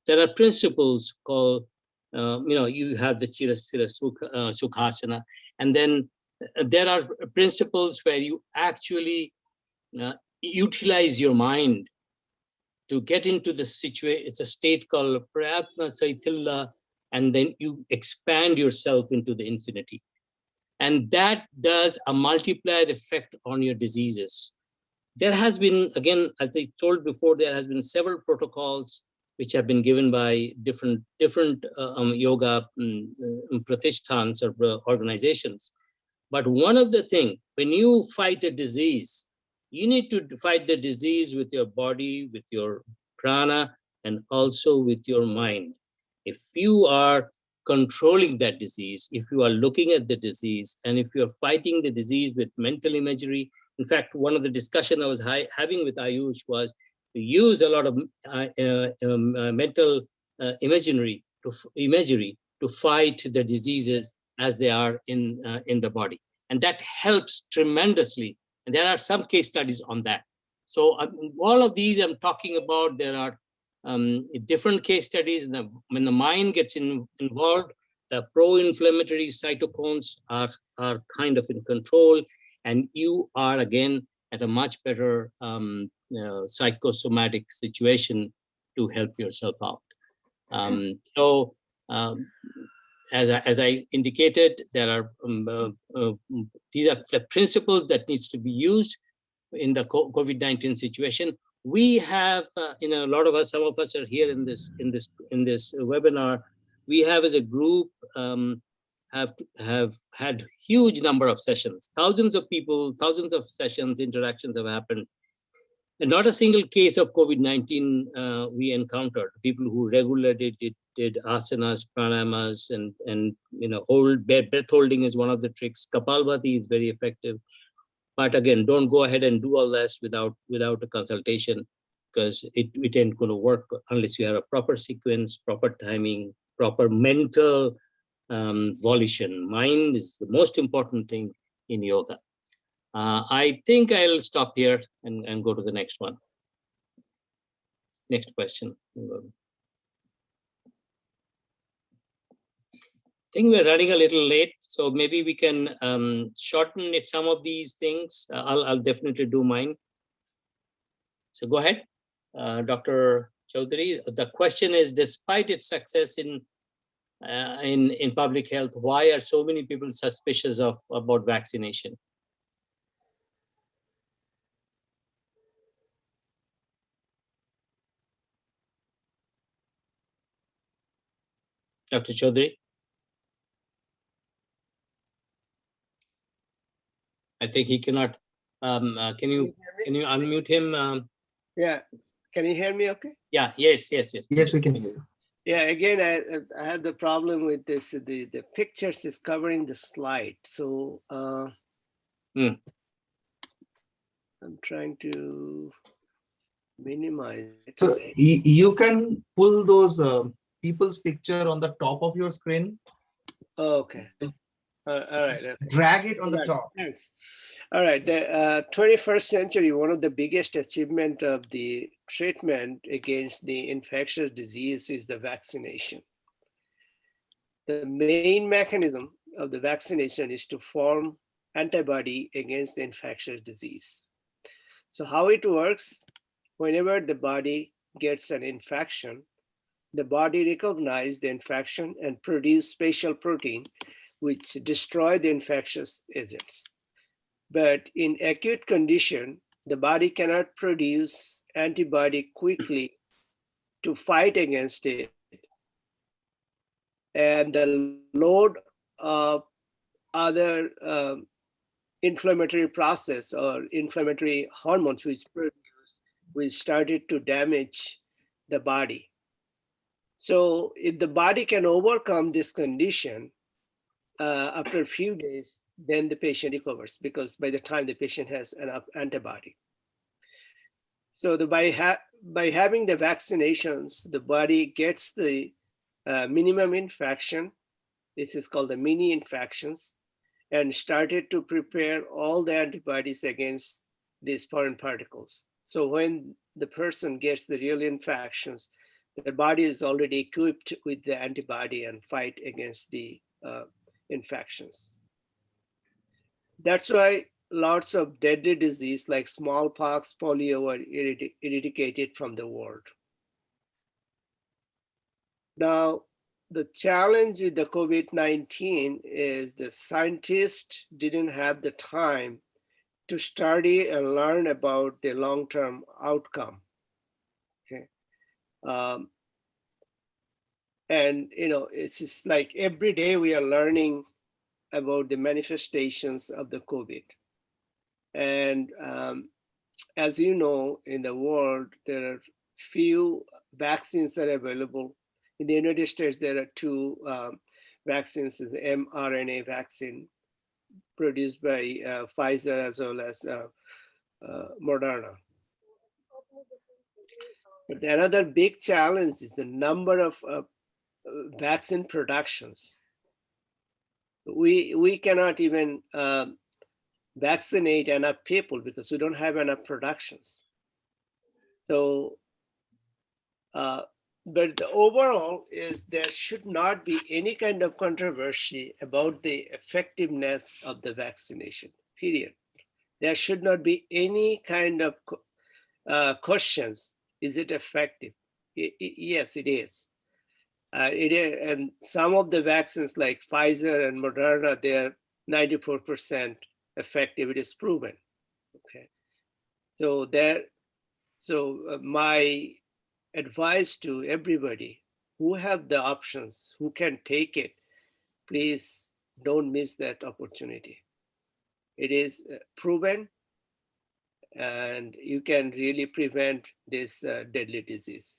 there are principles called, you have the Chirasthira Sukhasana, and then there are principles where you actually utilize your mind to get into the situation. It's a state called Prayatna Saitilla, and then you expand yourself into the infinity. And that does a multiplier effect on your diseases. There has been, again, as I told before, there has been several protocols which have been given by different yoga pratisthans or organizations. But one of the things, when you fight a disease, you need to fight the disease with your body, with your prana, and also with your mind. If you are controlling that disease, if you are looking at the disease, and if you are fighting the disease with mental imagery. In fact, one of the discussion I was having with Ayush was to use a lot of mental imagery to fight the diseases as they are in the body. And that helps tremendously. And there are some case studies on that. So all of these I'm talking about, there are different case studies. When the mind gets involved, the pro-inflammatory cytokines are kind of in control, and you are again at a much better psychosomatic situation to help yourself out. As I indicated, there are these are the principles that needs to be used in the COVID-19 situation. We have, a lot of us, some of us are here in this webinar. We have, as a group, have had huge number of sessions. Thousands of people, thousands of sessions, interactions have happened. And not a single case of COVID-19 we encountered. People who regularly did asanas, pranayamas, and breath holding is one of the tricks. Kapalbhati is very effective. But again, don't go ahead and do all this without a consultation, because it ain't going to work unless you have a proper sequence, proper timing, proper mental volition. Mind is the most important thing in yoga. I think I'll stop here and go to the next one. Next question. I think we're running a little late, so maybe we can shorten it, some of these things. I'll definitely do mine. So go ahead, Dr. Chaudhary. The question is, despite its success in public health, why are so many people suspicious about vaccination? Dr. Chaudhary? I think he cannot. Can you unmute him? Yeah. Can you hear me okay? Yeah, yes. Yes, we can hear you. Yeah, again, I have the problem with this. The pictures is covering the slide. So I'm trying to minimize it. So you can pull those people's picture on the top of your screen. Oh, okay. All right. Just drag it on the top. Thanks. All right. The 21st century, one of the biggest achievement of the treatment against the infectious disease is the vaccination. The main mechanism of the vaccination is to form antibody against the infectious disease. So how it works, whenever the body gets an infection, the body recognizes the infection and produce special protein which destroy the infectious agents. But in acute condition, the body cannot produce antibody quickly to fight against it. And the load of other inflammatory process or inflammatory hormones which produce, which started to damage the body. So if the body can overcome this condition, after a few days, then the patient recovers, because by the time the patient has enough antibody. So by having the vaccinations, the body gets the minimum infection. This is called the mini infections, and started to prepare all the antibodies against these foreign particles. So when the person gets the real infections, the body is already equipped with the antibody and fight against the infections. That's why lots of deadly disease like smallpox, polio were eradicated from the world. Now, the challenge with the COVID-19 is the scientists didn't have the time to study and learn about the long-term outcome. Okay. And it's just like every day we are learning about the manifestations of the COVID. And as you know, in the world, there are few vaccines that are available. In the United States, there are two vaccines, the mRNA vaccine produced by Pfizer as well as Moderna. But another big challenge is the number of vaccine productions. We cannot even vaccinate enough people because we don't have enough productions. So, but the overall is there should not be any kind of controversy about the effectiveness of the vaccination, period. There should not be any kind of questions. Is it effective? Yes, it is. It is. And some of the vaccines like Pfizer and Moderna, they're 94% effective. It is proven. Okay. So my advice to everybody who have the options, who can take it, please don't miss that opportunity. It is proven, and you can really prevent this deadly disease.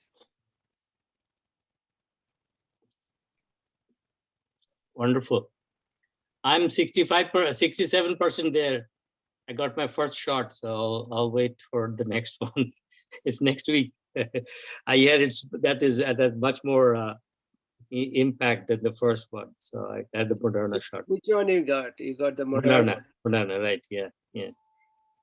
Wonderful. I'm 67% there. I got my first shot, so I'll wait for the next one. It's next week. I hear that has much more impact than the first one. So I had the Moderna shot. Which one you got? You got the Moderna. Moderna, right? Yeah.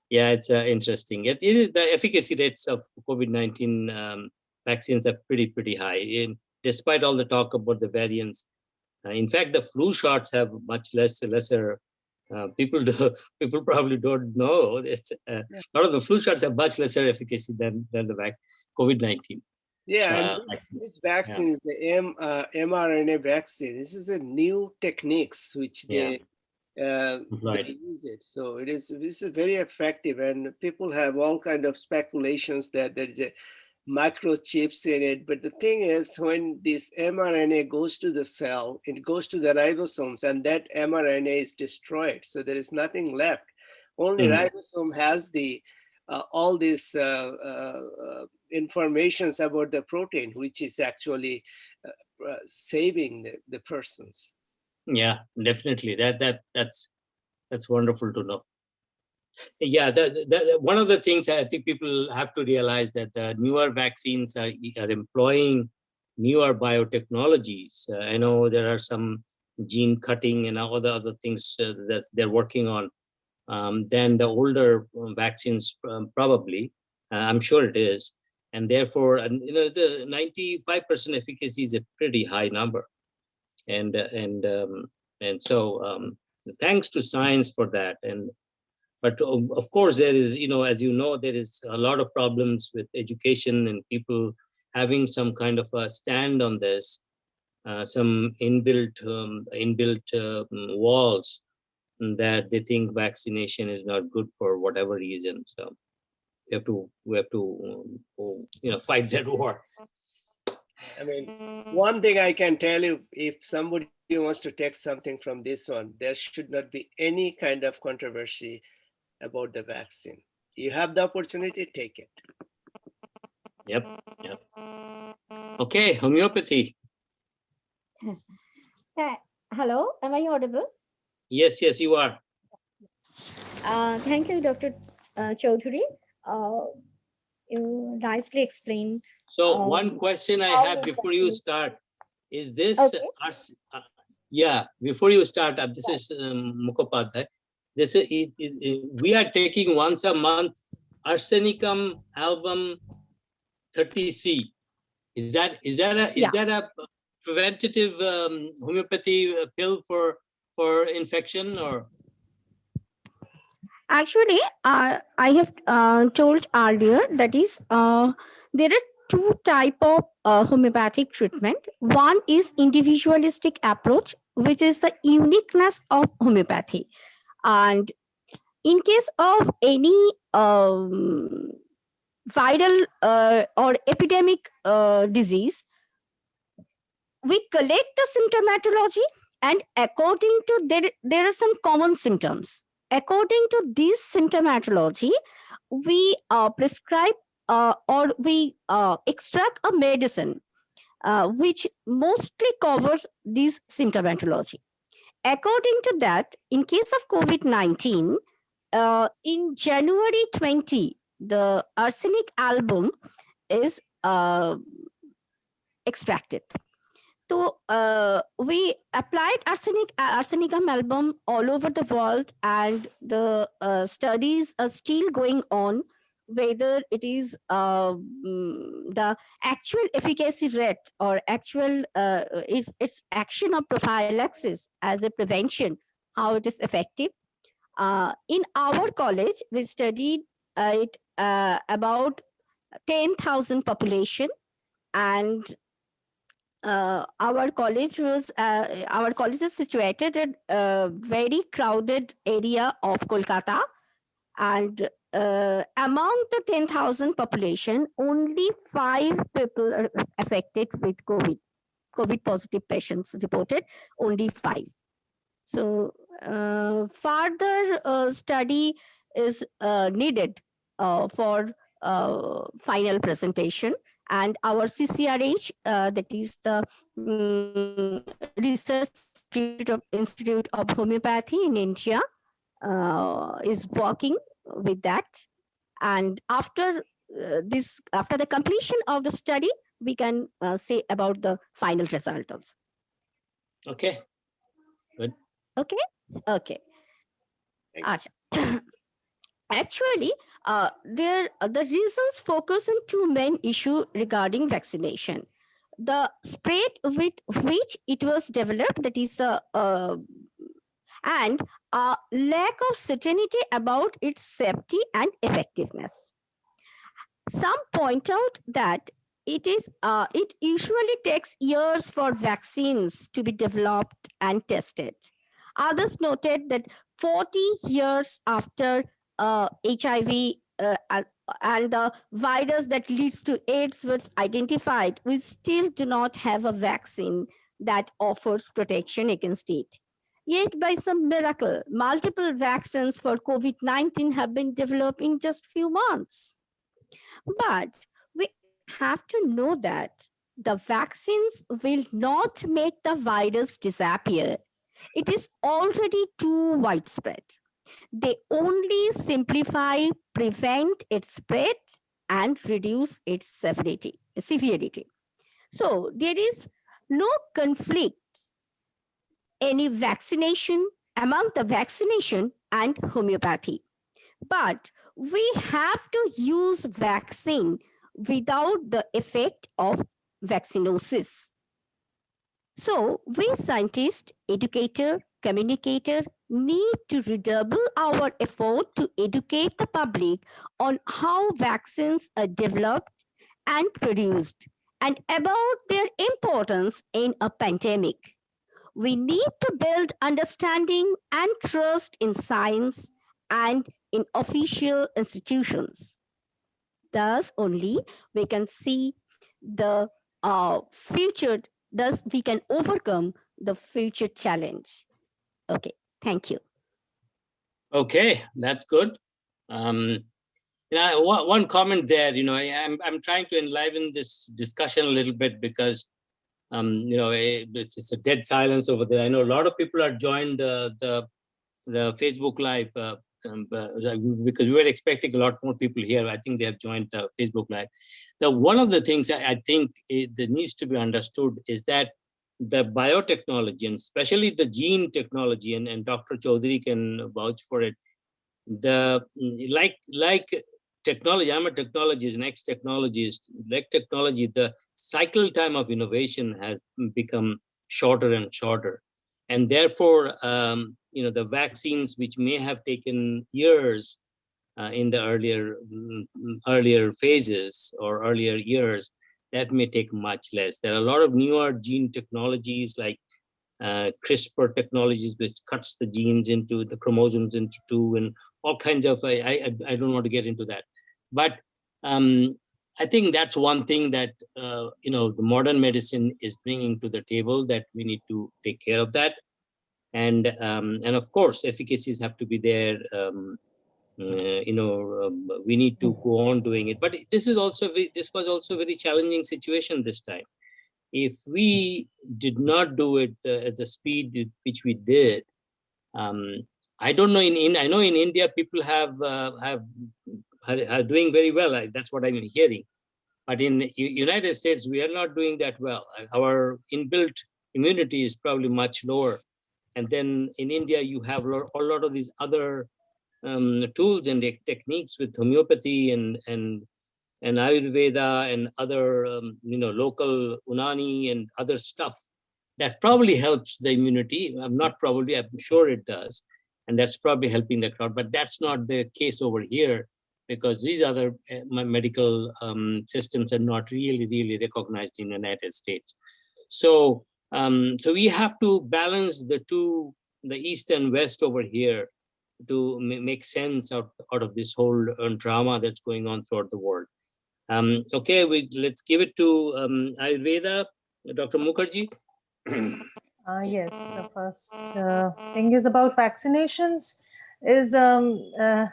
It's interesting. It is the efficacy rates of COVID-19 vaccines are pretty high, despite all the talk about the variants. In fact, the flu shots have much lesser. People probably don't know this. A lot of the flu shots have much lesser efficacy than the COVID-19. Yeah, and this vaccine is the mRNA vaccine. This is a new techniques which they use it. So this is very effective, and people have all kind of speculations that there is a microchips in it. But the thing is, when this mRNA goes to the cell, it goes to the ribosomes, and that mRNA is destroyed. So there is nothing left. Only Mhm. ribosome has the all this informations about the protein, which is actually saving the persons. Yeah, definitely. That's wonderful to know. Yeah, one of the things I think people have to realize that the newer vaccines are employing newer biotechnologies. I know there are some gene cutting and all the other things that they're working on than the older vaccines, probably. I'm sure it is. And therefore, the 95% efficacy is a pretty high number. And so thanks to science for that. But of course, there is, as you know, there is a lot of problems with education and people having some kind of a stand on this, some inbuilt walls that they think vaccination is not good for whatever reason. So we have to fight that war. I mean, one thing I can tell you, if somebody wants to take something from this one, there should not be any kind of controversy about the vaccine. You have the opportunity, take it. Yep. Okay, homeopathy. Hello, am I audible? Yes, you are. Thank you, Dr. Chaudhary. You nicely explained. So one question I have before you start is this. Okay. Yeah, before you start, this is Mukhopadhyay. This is we are taking once a month Arsenicum album 30C. Is that a preventative homeopathy pill for infection or? Actually, I have told earlier that is there are two type of homeopathic treatment. One is individualistic approach, which is the uniqueness of homeopathy, and in case of any viral or epidemic disease, we collect the symptomatology, and according to there are some common symptoms. According to this symptomatology, we prescribe or we extract a medicine which mostly covers this symptomatology. According to that, in case of COVID-19, in January 20, the arsenic album is extracted. So we applied arsenicum album all over the world, and the studies are still going on whether it is the actual efficacy rate or actual its action of prophylaxis as a prevention, how it is effective. In our college, we studied it about 10,000 population, and our college is situated in a very crowded area of Kolkata, and among the 10,000 population, only 5 people are affected with COVID positive patients reported, only 5. So further study is needed for final presentation, and our CCRH, that is the Research Institute of Homeopathy in India, is working with that. And after the completion of the study, we can say about the final result also. Okay. Good. Okay. Actually, the reasons focus on two main issues regarding vaccination: the spread with which it was developed, that is the and lack of certainty about its safety and effectiveness. Some point out that it usually takes years for vaccines to be developed and tested. Others noted that 40 years after HIV and the virus that leads to AIDS was identified, we still do not have a vaccine that offers protection against it. Yet, by some miracle, multiple vaccines for COVID-19 have been developed in just few months. But we have to know that the vaccines will not make the virus disappear. It is already too widespread. They only simplify, prevent its spread, and reduce its severity. So there is no conflict any vaccination among the vaccination and homeopathy. But we have to use vaccine without the effect of vaccinosis. So we scientists, educator, communicator need to redouble our effort to educate the public on how vaccines are developed and produced and about their importance in a pandemic. We need to build understanding and trust in science and in official institutions. Thus, only we can see the future, thus, we can overcome the future challenge. Okay, thank you. Okay, that's good. One comment there, I'm trying to enliven this discussion a little bit because it's a dead silence over there. I know a lot of people are joined the Facebook Live because we were expecting a lot more people here. I think they have joined Facebook Live. One of the things I think that needs to be understood is that the biotechnology, and especially the gene technology, and Dr. Chaudhary can vouch for it, like technology, I'm a technologist, an ex-technologist, like technology, the cycle time of innovation has become shorter and shorter. And therefore, the vaccines, which may have taken years in the earlier phases or earlier years, that may take much less. There are a lot of newer gene technologies like CRISPR technologies, which cuts the genes into the chromosomes into two, and all kinds of, I don't want to get into that. But I think that's one thing that, the modern medicine is bringing to the table, that we need to take care of that. And of course, efficacies have to be there. We need to go on doing it. But this was also a very challenging situation this time. If we did not do it at the speed which we did, I don't know. I know in India people are doing very well. That's what I'm hearing. But in the United States, we are not doing that well. Our inbuilt immunity is probably much lower. And then in India, you have a lot of these other tools and techniques with homeopathy and Ayurveda and other, local Unani and other stuff that probably helps the immunity. I'm sure it does. And that's probably helping the crowd, but that's not the case over here, because these other medical systems are not really recognized in the United States. So, so we have to balance the two, the East and West over here, to make sense out of this whole drama that's going on throughout the world. Okay, let's give it to Ayurveda, Dr. Mukherjee. Yes, the first thing is about vaccinations. There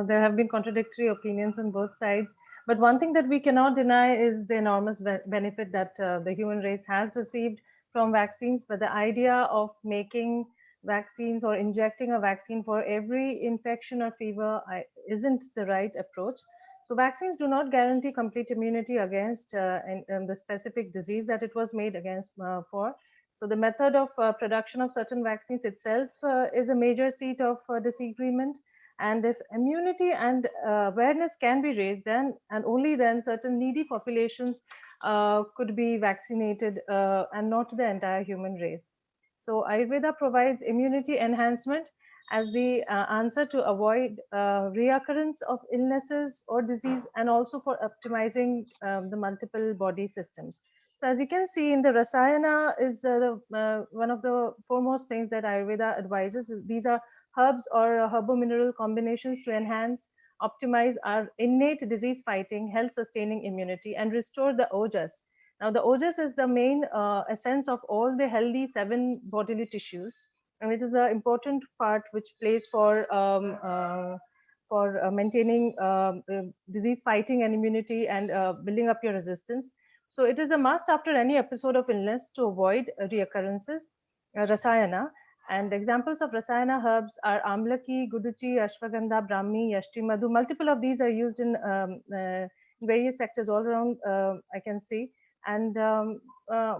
have been contradictory opinions on both sides, but one thing that we cannot deny is the enormous benefit that the human race has received from vaccines. But the idea of making vaccines or injecting a vaccine for every infection or fever isn't the right approach. So vaccines do not guarantee complete immunity against the specific disease that it was made against for. So the method of production of certain vaccines itself is a major seat of disagreement. And if immunity and awareness can be raised, then and only then certain needy populations could be vaccinated and not the entire human race. So Ayurveda provides immunity enhancement as the answer to avoid reoccurrence of illnesses or disease, and also for optimizing the multiple body systems. So as you can see in the Rasayana is one of the foremost things that Ayurveda advises. These are herbs or herbo-mineral combinations to enhance, optimize our innate disease fighting, health sustaining immunity, and restore the ojas. Now the ojas is the main essence of all the healthy 7 bodily tissues. and it is an important part which plays for maintaining disease fighting and immunity and building up your resistance. So it is a must after any episode of illness to avoid reoccurrences. Rasayana, and examples of Rasayana herbs are Amlaki, Guduchi, Ashwagandha, Brahmi, Yashti Madhu. Multiple of these are used in various sectors all around, I can see. And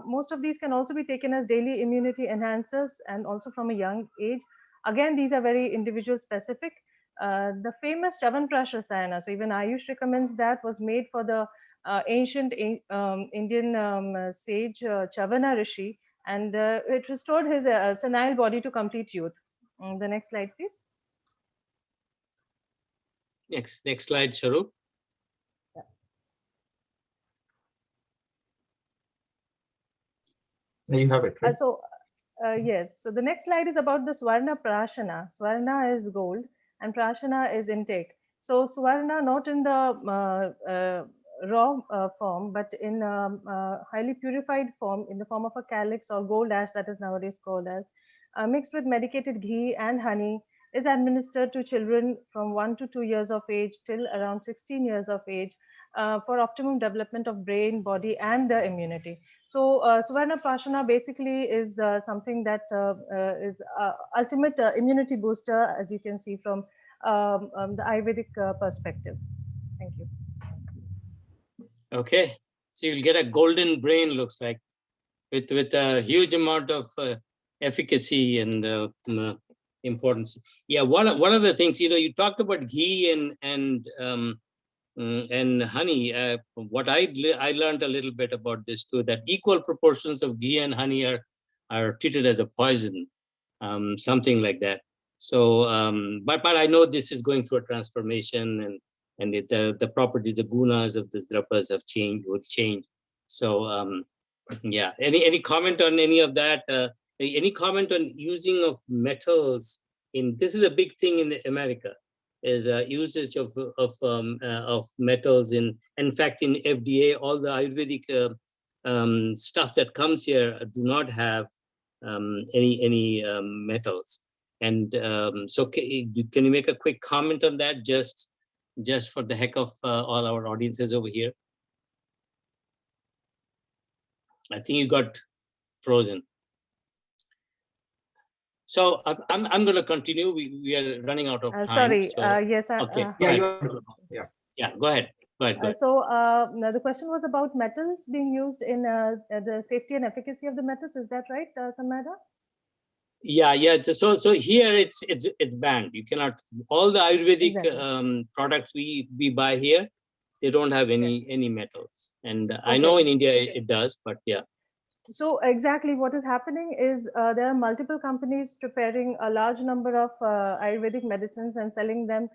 most of these can also be taken as daily immunity enhancers and also from a young age. Again, these are very individual specific. The famous Chavanprash Rasayana, so even Ayush recommends that, was made for the ancient Indian sage Chavana Rishi, and it restored his senile body to complete youth. The next slide, please. Next slide, Sharu. You have it, right? Yes, so the next slide is about the Swarna Prashana. Swarna is gold and Prashana is intake. So Swarna not in the raw form, but in highly purified form, in the form of a calyx or gold ash, that is nowadays called as, mixed with medicated ghee and honey, is administered to children from 1 to 2 years of age till around 16 years of age for optimum development of brain, body, and the immunity. So Swarna Prashana basically is something that is ultimate immunity booster, as you can see from the Ayurvedic perspective. Thank you. Okay, so you'll get a golden brain, looks like, with a huge amount of efficacy and importance. Yeah, one of the things, you talked about ghee and honey. What I learned a little bit about this too, that equal proportions of ghee and honey are treated as a poison, something like that. So, but I know this is going through a transformation, and the properties, the gunas of the drapas have changed. So, yeah. Any comment on any of that? Any comment on using of metals this is a big thing in America, is usage of metals in fact, in FDA, all the Ayurvedic stuff that comes here do not have any metals. And so can you make a quick comment on that, just for the heck of all our audiences over here? I think you got frozen. So I'm going to continue. We are running out of time. Sorry. So, yes. Okay. Yeah. Go ahead. So now the question was about metals being used in the safety and efficacy of the metals. Is that right, Sanmada? Yeah. So here it's banned. You cannot. All the Ayurvedic products we buy here, they don't have any metals. And I know in India it does, but yeah. So exactly what is happening is there are multiple companies preparing a large number of Ayurvedic medicines and selling them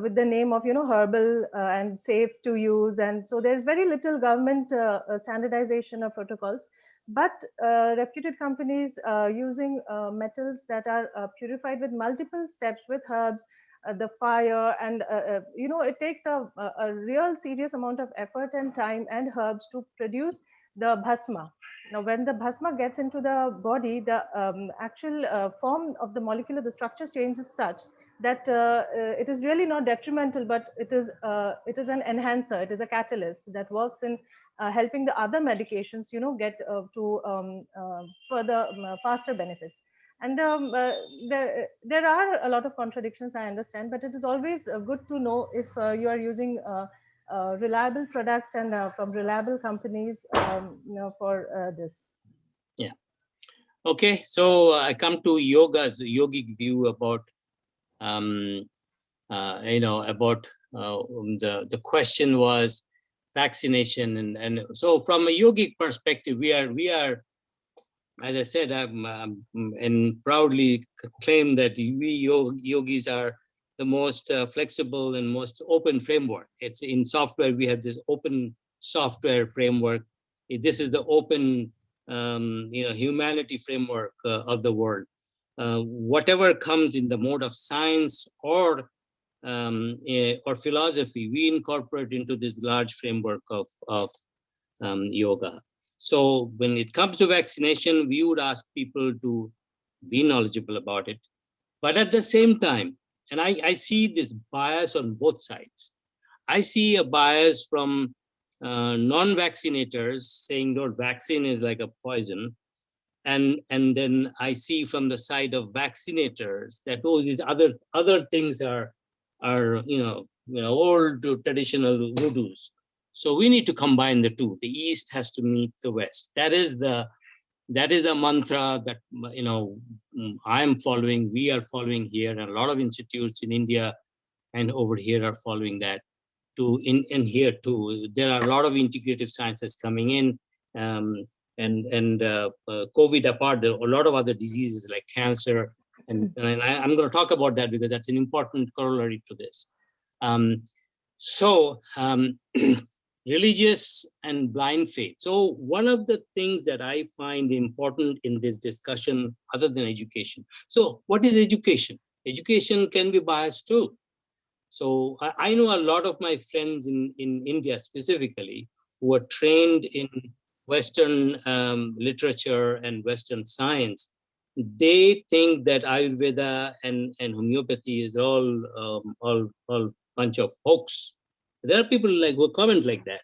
with the name of, herbal and safe to use. And so there's very little government standardization of protocols, but reputed companies using metals that are purified with multiple steps with herbs, the fire, and it takes a real serious amount of effort and time and herbs to produce the bhasma. Now, when the bhasma gets into the body, the actual form of the molecule, the structure changes such that it is really not detrimental, but it is an enhancer. It is a catalyst that works in helping the other medications, get to further faster benefits. And there are a lot of contradictions, I understand, but it is always good to know if you are using reliable products and from reliable companies, for this. Yeah. Okay. So I come to yogic view about, about the question was vaccination, and so from a yogic perspective, we are, as I said, and proudly claim that we yogis are the most flexible and most open framework. It's in software, we have this open software framework. This is the open, humanity framework of the world. Whatever comes in the mode of science or philosophy, we incorporate into this large framework of yoga. So when it comes to vaccination, we would ask people to be knowledgeable about it. But at the same time, and I see this bias on both sides. I see a bias from non-vaccinators saying, no, vaccine is like a poison. And then I see from the side of vaccinators that all these other things are old traditional voodoos. So we need to combine the two. The East has to meet the West. That is the mantra that I'm following. We are following here, and a lot of institutes in India and over here are following that. In here too, there are a lot of integrative sciences coming in, and COVID apart, there are a lot of other diseases like cancer, and I'm going to talk about that because that's an important corollary to this. Religious and blind faith. So one of the things that I find important in this discussion, other than education. So what is education? Education can be biased too. So I know a lot of my friends in India specifically who are trained in Western literature and Western science. They think that Ayurveda and homeopathy is all bunch of hoax. There are people who comment like that.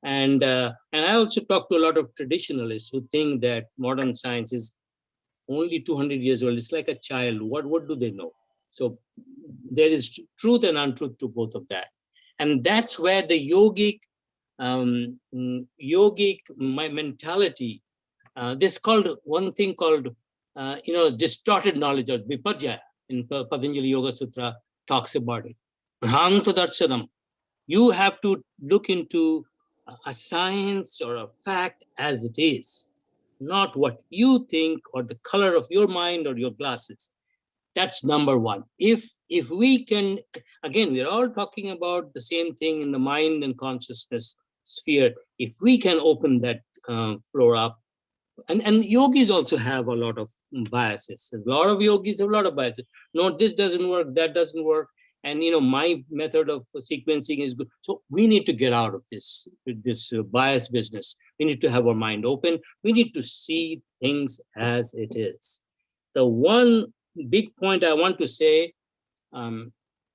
And I also talk to a lot of traditionalists who think that modern science is only 200 years old. It's like a child. What do they know? So there is truth and untruth to both of that. And that's where the yogic mentality, this called one thing called, distorted knowledge, or viparjaya, in Patanjali Yoga Sutra talks about it. Bhranta darshanam. You have to look into a science or a fact as it is, not what you think or the color of your mind or your glasses. That's number one. If we can, again, we're all talking about the same thing in the mind and consciousness sphere. If we can open that floor up, and yogis also have a lot of biases. A lot of yogis have a lot of biases. No, this doesn't work, that doesn't work. And my method of sequencing is good. So we need to get out of this bias business. We need to have our mind open. We need to see things as it is. The one big point I want to say,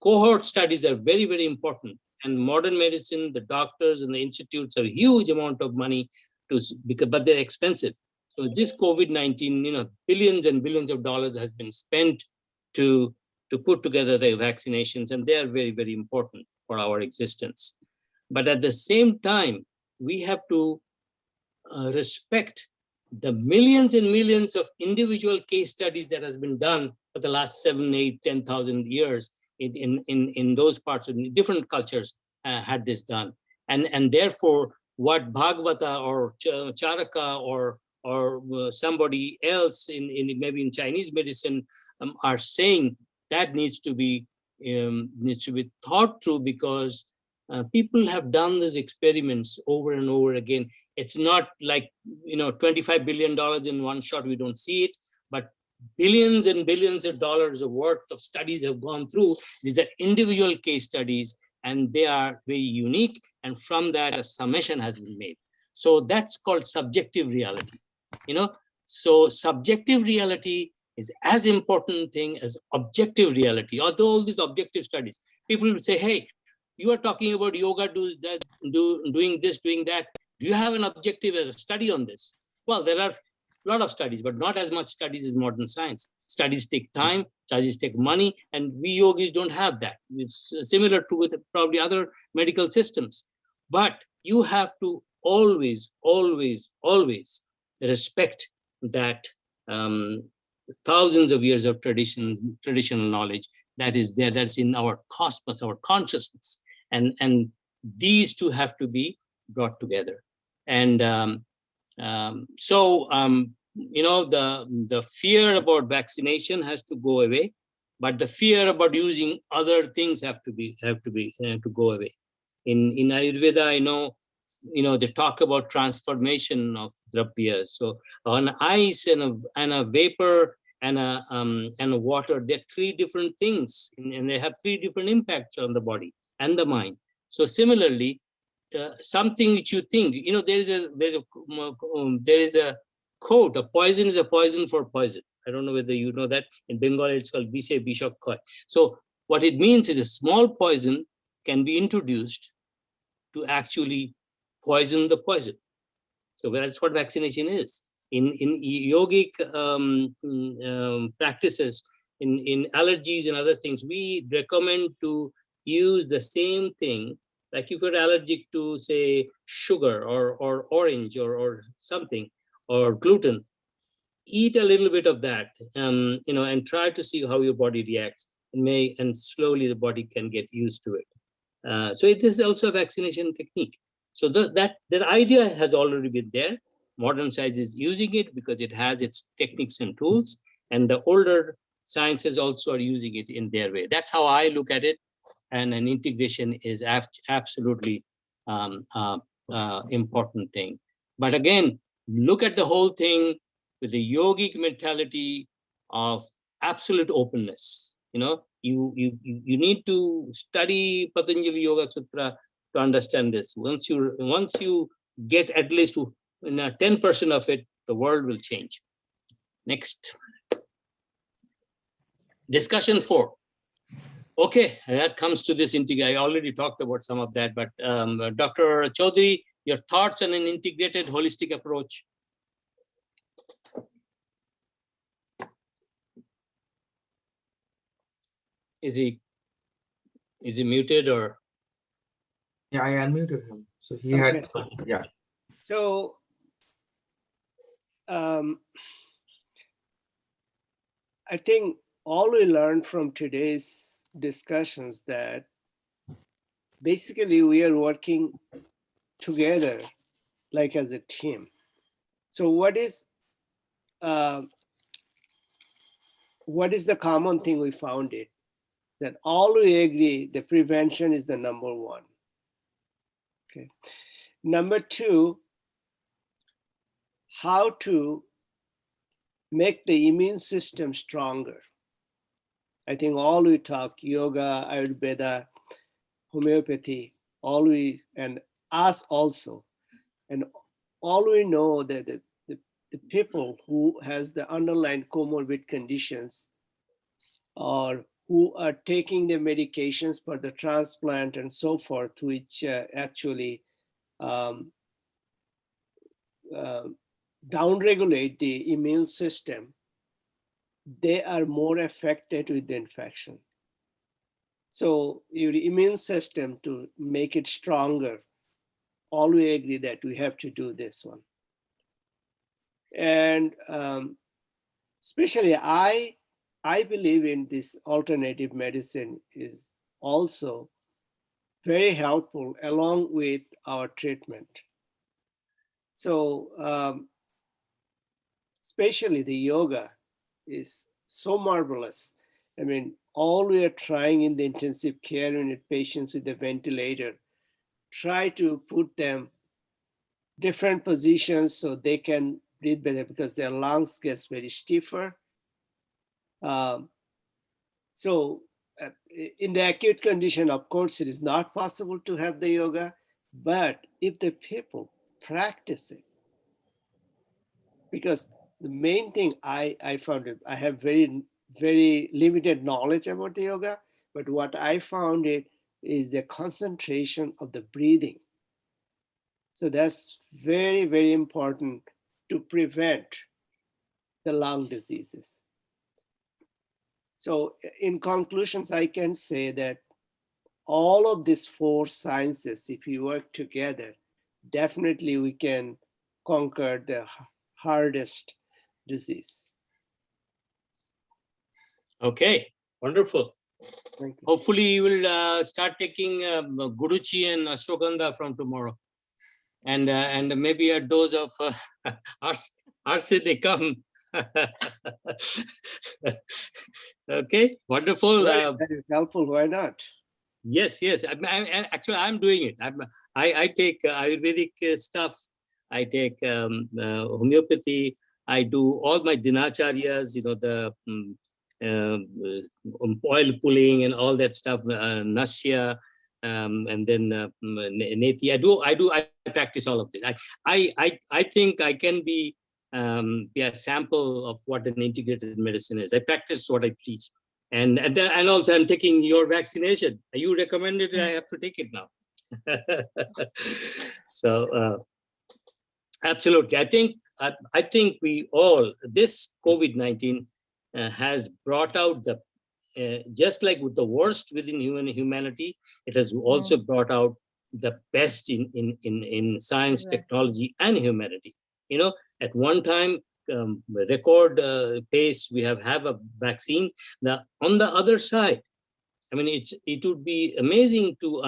cohort studies are very, very important. And modern medicine, the doctors and the institutes have a huge amount of money but they're expensive. So this COVID-19, billions and billions of dollars has been spent to put together the vaccinations, and they are very, very important for our existence. But at the same time, we have to respect the millions and millions of individual case studies that has been done for the last 7, 8, 10,000 years in those parts of different cultures had this done. And therefore, what Bhagavata or Charaka or somebody else maybe in Chinese medicine are saying, that needs to be thought through, because people have done these experiments over and over again. It's not like $25 billion in one shot, we don't see it, but billions and billions of dollars of worth of studies have gone through. These are individual case studies, and they are very unique, and from that a summation has been made. So that's called subjective reality. So subjective reality is as important thing as objective reality. Although all these objective studies, people will say, hey, you are talking about yoga, doing this, doing that. Do you have an objective as a study on this? Well, there are a lot of studies, but not as much studies as modern science. Studies take time, studies take money, and we yogis don't have that. It's similar to with probably other medical systems. But you have to always, always, always respect that thousands of years of traditional knowledge that is there, that's in our cosmos, our consciousness, and these two have to be brought together. And the fear about vaccination has to go away, but the fear about using other things have to go away. In Ayurveda, I know they talk about transformation of dravyas. So on ice and a vapor and a water, they're three different things, and they have three different impacts on the body and the mind. So similarly, something which you think, there is a quote: a poison is a poison for poison. I don't know whether you know that. In Bengali, it's called Bishe Bishok Koi. So what it means is a small poison can be introduced to actually poison the poison. So that's what vaccination is. In yogic practices, in allergies and other things, we recommend to use the same thing. Like if you're allergic to, say, sugar or orange or something, or gluten, eat a little bit of that, and try to see how your body reacts. And slowly the body can get used to it. So it is also a vaccination technique. So that idea has already been there. Modern science is using it because it has its techniques and tools, and the older sciences also are using it in their way. That's how I look at it, and an integration is absolutely important thing. But again, look at the whole thing with the yogic mentality of absolute openness. You need to study Patanjali Yoga Sutra to understand this. Once you get at least 10% of it, the world will change. Next. Discussion 4. Okay, that comes to this integration. I already talked about some of that, but Dr. Chaudhary, your thoughts on an integrated holistic approach? Is he muted or? Yeah, I unmuted him. So he Okay. had, yeah. So I think all we learned from today's discussions that basically we are working together like as a team. So what is the common thing we found it? That all we agree the prevention is the number one. Okay. Number two, how to make the immune system stronger. I think all we talk, yoga, Ayurveda, homeopathy, and us also. And all we know that the people who has the underlying comorbid conditions or who are taking the medications for the transplant and so forth, which actually downregulate the immune system, they are more affected with the infection. So your immune system, to make it stronger, all we agree that we have to do this one. And especially I believe in this alternative medicine is also very helpful along with our treatment. So especially the yoga is so marvelous. I mean, all we are trying in the intensive care unit, patients with the ventilator, try to put them different positions so they can breathe better because their lungs gets very stiffer. So in the acute condition, of course, it is not possible to have the yoga, but if the people practice it, because the main thing I found it, I have very, very limited knowledge about the yoga, but what I found it is the concentration of the breathing. So that's very, very important to prevent the lung diseases. So in conclusions, I can say that all of these 4 sciences, if we work together, definitely we can conquer the hardest disease. Okay, wonderful. Thank you. Hopefully you will start taking Guruchi and Ashwagandha from tomorrow. And maybe a dose of arsenicum. Okay, wonderful. That is helpful, why not? Yes. Actually, I'm doing it. I take Ayurvedic stuff. I take homeopathy. I do all my dinacharyas, the oil pulling and all that stuff, nasya, and then neti. I practice all of this. I think I can be be a sample of what an integrated medicine is. I practice what I preach. And also I'm taking your vaccination. You recommended it, I have to take it now. So absolutely, I think we all, this COVID-19 has brought out the, just like with the worst within humanity, it has also brought out the best in science, technology, and humanity. You know, at one time, record pace, we have a vaccine. On the other side, I mean, it would be amazing to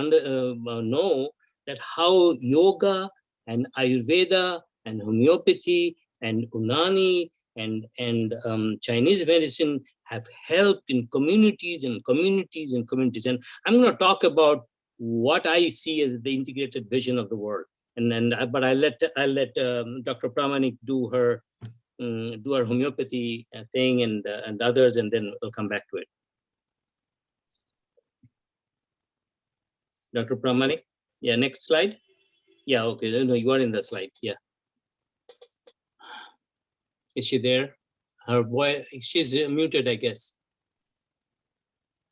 know that how yoga and Ayurveda and homeopathy and Unani and Chinese medicine have helped in communities and communities and communities. And I'm going to talk about what I see as the integrated vision of the world. But I'll let Dr. Pramanik do her homeopathy thing and others, and then we'll come back to it. Dr. Pramanik, yeah, next slide. Yeah, okay, no, you are in the slide, yeah. Is she there? Her voice, she's muted, I guess.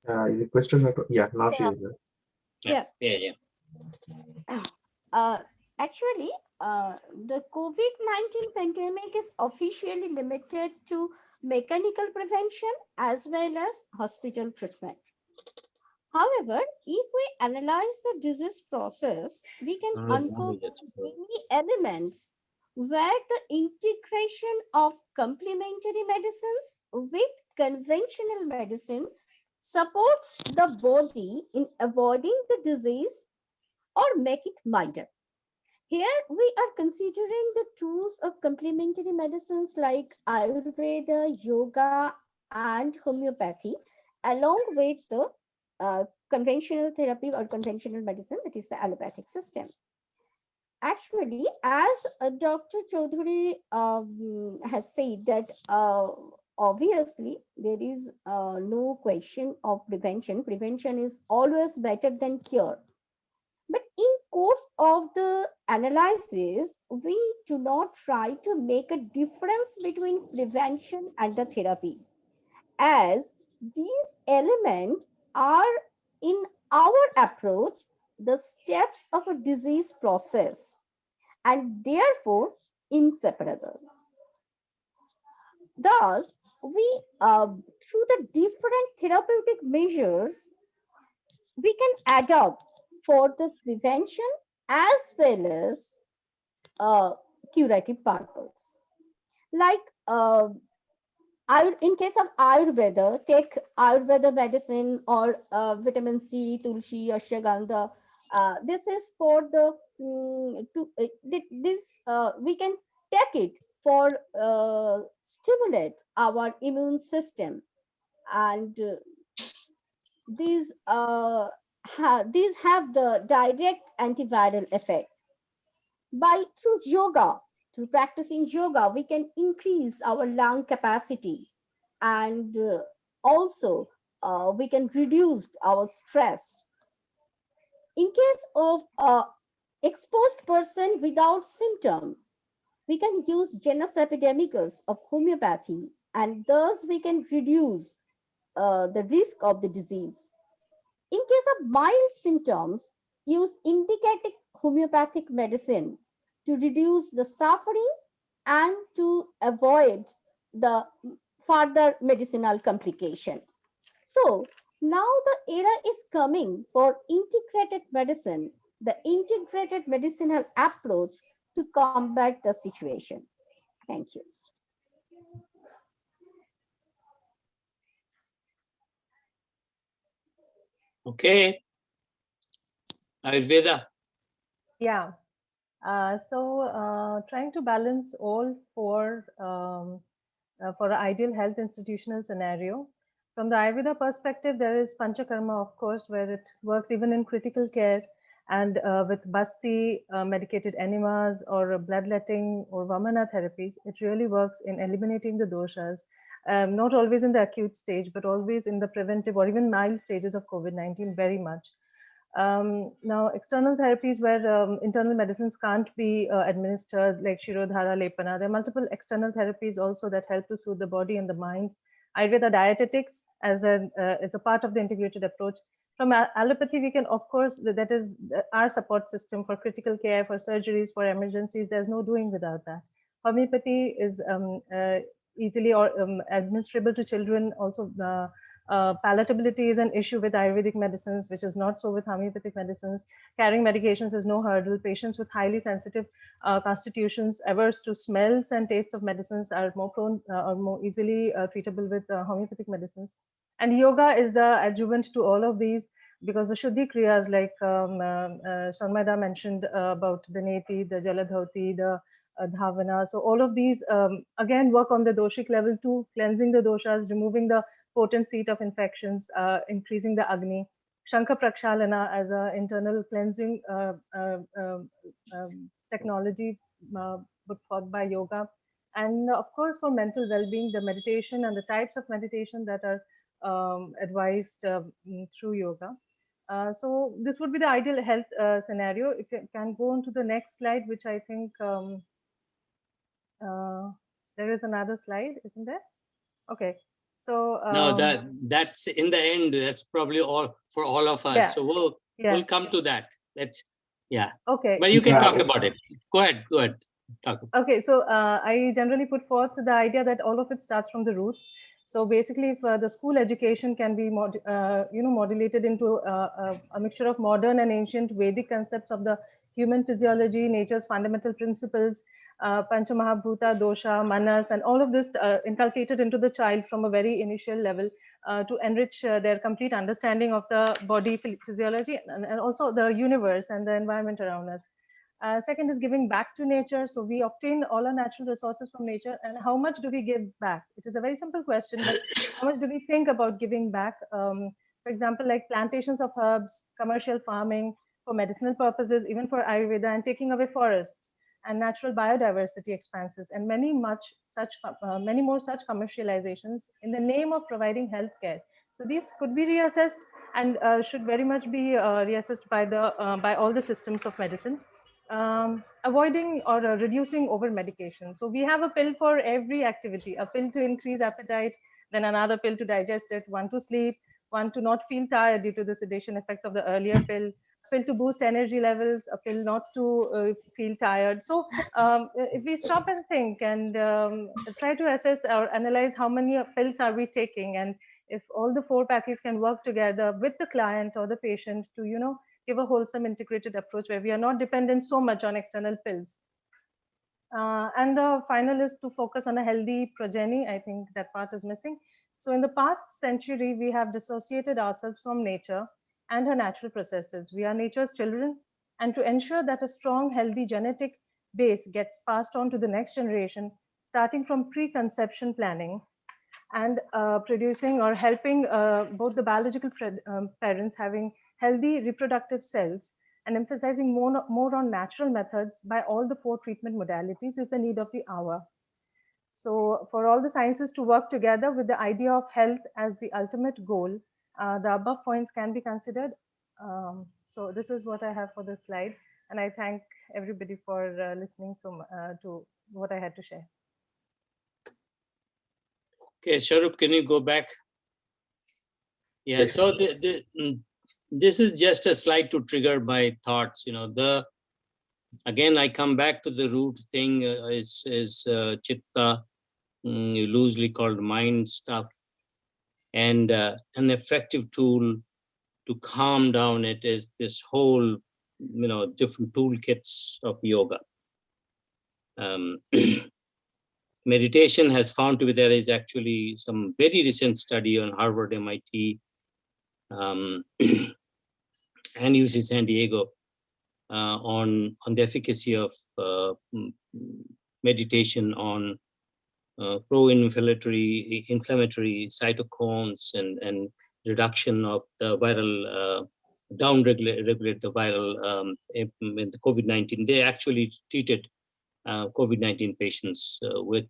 You requested her to, yeah, now she is there. Yeah. Actually, the COVID-19 pandemic is officially limited to mechanical prevention as well as hospital treatment. However, if we analyze the disease process, we can uncover many elements where the integration of complementary medicines with conventional medicine supports the body in avoiding the disease or make it milder. Here we are considering the tools of complementary medicines like Ayurveda, yoga, and homeopathy, along with the conventional therapy or conventional medicine, that is the allopathic system. Actually, as Dr. Chaudhary has said that obviously there is no question of prevention. Prevention is always better than cure. But in course of the analysis, we do not try to make a difference between prevention and the therapy, as these elements are in our approach the steps of a disease process and therefore inseparable. Thus, we through the different therapeutic measures, we can adopt for the prevention as well as curative purpose. Like in case of Ayurveda, take Ayurveda medicine or vitamin C, tulsi, ashwagandha. This is for the we can take it for stimulate our immune system, and these have the direct antiviral effect. Through practicing yoga, we can increase our lung capacity, and also we can reduce our stress. In case of exposed person without symptom, we can use genus epidemicus of homeopathy, and thus we can reduce the risk of the disease. In case of mild symptoms, use indicated homeopathic medicine to reduce the suffering and to avoid the further medicinal complication. So now the era is coming for integrated medicine, the integrated medicinal approach to combat the situation. Thank you. Okay. Ayurveda. Yeah. Trying to balance all for an ideal health institutional scenario. From the Ayurveda perspective, there is Panchakarma, of course, where it works even in critical care, and with basti, medicated enemas, or bloodletting or Vamana therapies, it really works in eliminating the doshas, not always in the acute stage, but always in the preventive or even mild stages of COVID-19 very much. Now, external therapies where internal medicines can't be administered, like Shirodhara, Lepana. There are multiple external therapies also that help to soothe the body and the mind. Ayurveda dietetics as a part of the integrated approach. From allopathy, we can, of course, that is our support system for critical care, for surgeries, for emergencies. There's no doing without that. Homeopathy is easily or administrable to children. Also, palatability is an issue with Ayurvedic medicines, which is not so with homeopathic medicines. Carrying medications is no hurdle. Patients with highly sensitive constitutions, averse to smells and tastes of medicines, are more prone or more easily treatable with homeopathic medicines. And yoga is the adjuvant to all of these, because the Shuddhi Kriyas, like Sharmaida mentioned about the Neti, the Jaladhauti, the Dhavana. So all of these, again, work on the doshic level too, cleansing the doshas, removing the potent seat of infections, increasing the Agni. Shankha Prakshalana as an internal cleansing technology put forth by yoga. And of course, for mental well-being, the meditation and the types of meditation that are advised through yoga. So this would be the ideal health scenario. If you can go on to the next slide, which I think there is another slide, isn't there? Okay. So no, that's in the end. That's probably all for all of us. Yeah. So we'll come to that. Let's Okay. But you can talk about it. Go ahead. Talk. Okay. So I generally put forth the idea that all of it starts from the roots. So basically, if the school education can be modulated into a mixture of modern and ancient Vedic concepts of the human physiology, nature's fundamental principles, Panchamahabhuta, Dosha, Manas, and all of this inculcated into the child from a very initial level to enrich their complete understanding of the body physiology and also the universe and the environment around us. Second is giving back to nature. So we obtain all our natural resources from nature, and how much do we give back? It is a very simple question, but how much do we think about giving back? For example, like plantations of herbs, commercial farming for medicinal purposes, even for Ayurveda, and taking away forests and natural biodiversity expanses, and many more such commercializations in the name of providing healthcare. So these could be reassessed and should very much be reassessed by all the systems of medicine. Avoiding or reducing over medication. So we have a pill for every activity, a pill to increase appetite, then another pill to digest it, one to sleep, one to not feel tired due to the sedation effects of the earlier pill, a pill to boost energy levels, a pill not to feel tired. So if we stop and think and try to assess or analyze how many pills are we taking, and if all the four packages can work together with the client or the patient to, give a wholesome integrated approach where we are not dependent so much on external pills. And the final is to focus on a healthy progeny. I think that part is missing. So in the past century, we have dissociated ourselves from nature and her natural processes. We are nature's children. And to ensure that a strong, healthy genetic base gets passed on to the next generation, starting from preconception planning and producing or helping both the biological parents having healthy reproductive cells and emphasizing more on natural methods by all the four treatment modalities is the need of the hour. So for all the sciences to work together with the idea of health as the ultimate goal, the above points can be considered. So this is what I have for this slide. And I thank everybody for listening to what I had to share. Okay, Sharup, can you go back? Yeah, so this is just a slide to trigger my thoughts. Again, I come back to the root thing is chitta, loosely called mind stuff, and an effective tool to calm down it is this whole, different toolkits of yoga. Meditation has found to be, there is actually some very recent study on Harvard, MIT, and UC San Diego on the efficacy of meditation on pro-inflammatory cytokines and reduction of the viral, down-regulate the viral in the COVID-19. They actually treated COVID-19 patients with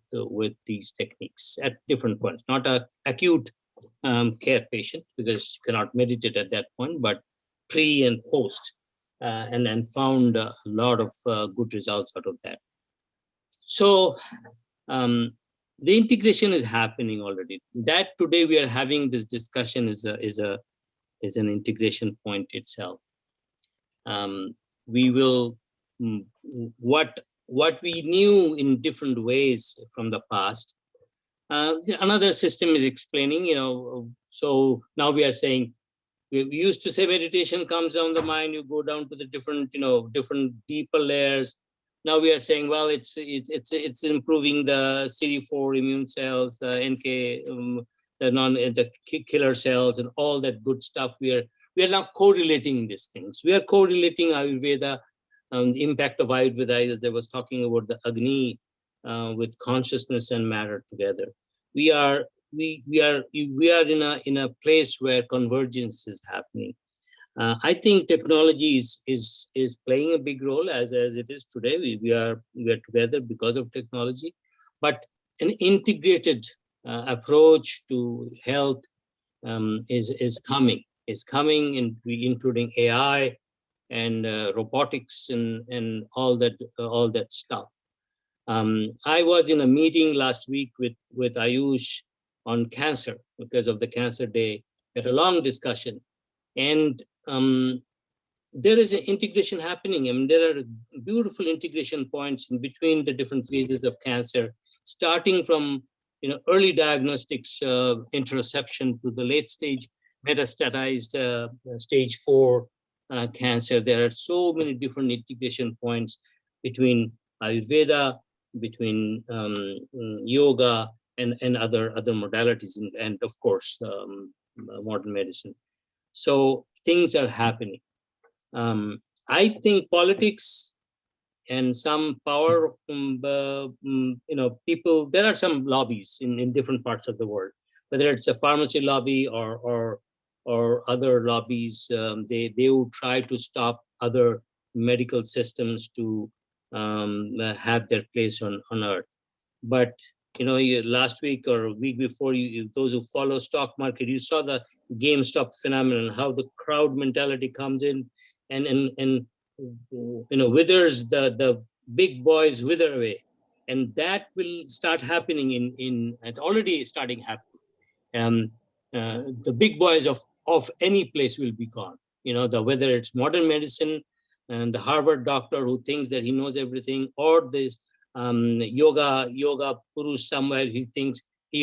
these techniques at different points, not a acute care patient because you cannot meditate at that point, but pre and post, and found a lot of good results out of that. So the integration is happening already. That today we are having this discussion is an integration point itself. We will what we knew in different ways from the past. Another system is explaining, so now we are saying, we used to say meditation comes down the mind, you go down to the different, different deeper layers. Now we are saying, well, it's improving the CD4 immune cells, the NK, the killer cells, and all that good stuff. We are now correlating these things. We are correlating Ayurveda, the impact of Ayurveda, that I was talking about the Agni, with consciousness and matter together. We are in a place where convergence is happening. I think technology is playing a big role as it is today. We are together because of technology, but an integrated approach to health is coming, including AI and robotics and all that stuff. I was in a meeting last week with Ayush on cancer because of the Cancer Day. We had a long discussion, and there is an integration happening. I mean, there are beautiful integration points in between the different phases of cancer, starting from early diagnostics, interception, to the late stage metastatized stage 4 cancer. There are so many different integration points between Ayurveda, between yoga and other modalities, and of course modern medicine. So things are happening. I think politics and some power, people, there are some lobbies in different parts of the world, whether it's a pharmacy lobby or other lobbies. They will try to stop other medical systems to have their place on earth. But last week or a week before, those who follow stock market, you saw the GameStop phenomenon, how the crowd mentality comes in and withers the big boys wither away, and that will start happening in already starting happening. The big boys of any place will be gone. Whether it's modern medicine and the Harvard doctor who thinks that he knows everything, or this yoga purush somewhere, he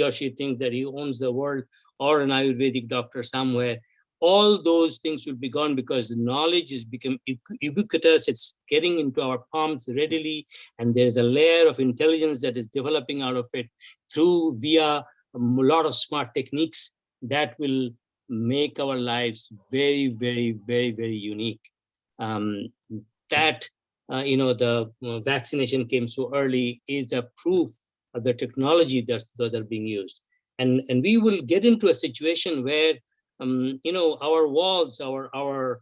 or she thinks that he owns the world, or an Ayurvedic doctor somewhere. All those things will be gone because the knowledge has become ubiquitous. It's getting into our palms readily, and there's a layer of intelligence that is developing out of it via a lot of smart techniques that will make our lives very, very, very, very unique. The vaccination came so early is a proof of the technology that are being used, and we will get into a situation where our walls, our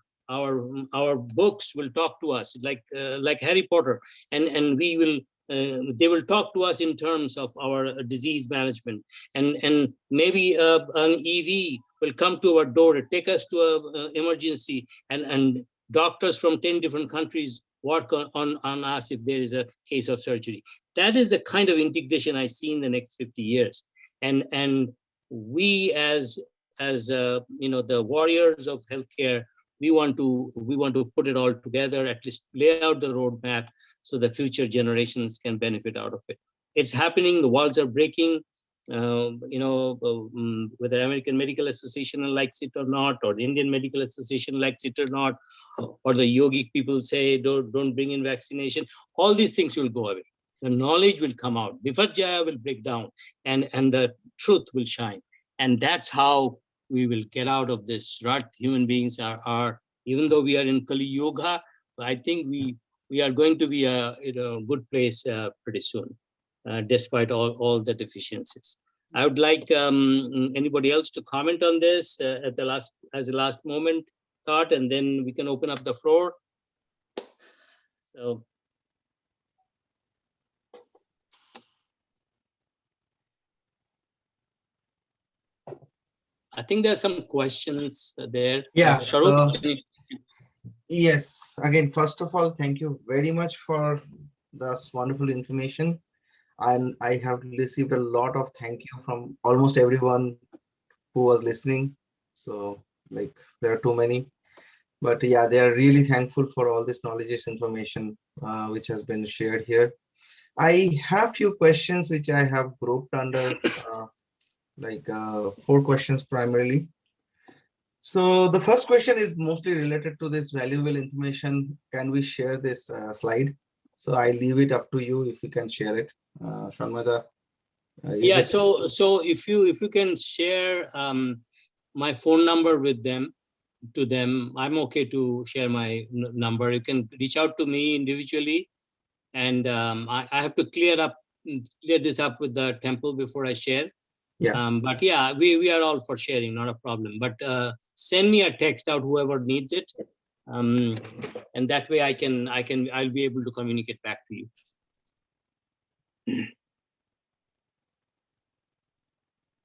books will talk to us like Harry Potter, and we will. They will talk to us in terms of our disease management, and maybe an EV will come to our door to take us to an emergency, and doctors from 10 different countries work on us if there is a case of surgery. That is the kind of integration I see in the next 50 years, and we as the warriors of healthcare, we want to put it all together, at least lay out the roadmap so the future generations can benefit out of it. It's happening. The walls are breaking. Whether American Medical Association likes it or not, or the Indian Medical Association likes it or not, or the yogic people say don't bring in vaccination. All these things will go away. The knowledge will come out. Viparjaya will break down, and the truth will shine. And that's how we will get out of this rut. Human beings are even though we are in Kali Yoga, I think we are going to be in a good place pretty soon, despite all the deficiencies. I would like anybody else to comment on this as a last moment thought, and then we can open up the floor. So. I think there are some questions there. Yeah. Shahrukh, Yes, again, first of all, thank you very much for this wonderful information. And I have received a lot of thank you from almost everyone who was listening. So, like, there are too many. But yeah, they are really thankful for all this knowledge information which has been shared here. I have few questions which I have grouped under four questions primarily. So the first question is mostly related to this valuable information. Can we share this slide? So I leave it up to you if you can share it. Shanmada, is Yeah, it? so if you can share my phone number with them, to them, I'm okay to share my number. You can reach out to me individually, and I have to clear this up with the temple before I share. Yeah. But yeah, we are all for sharing, not a problem. But send me a text out, whoever needs it, and that way I'll be able to communicate back to you.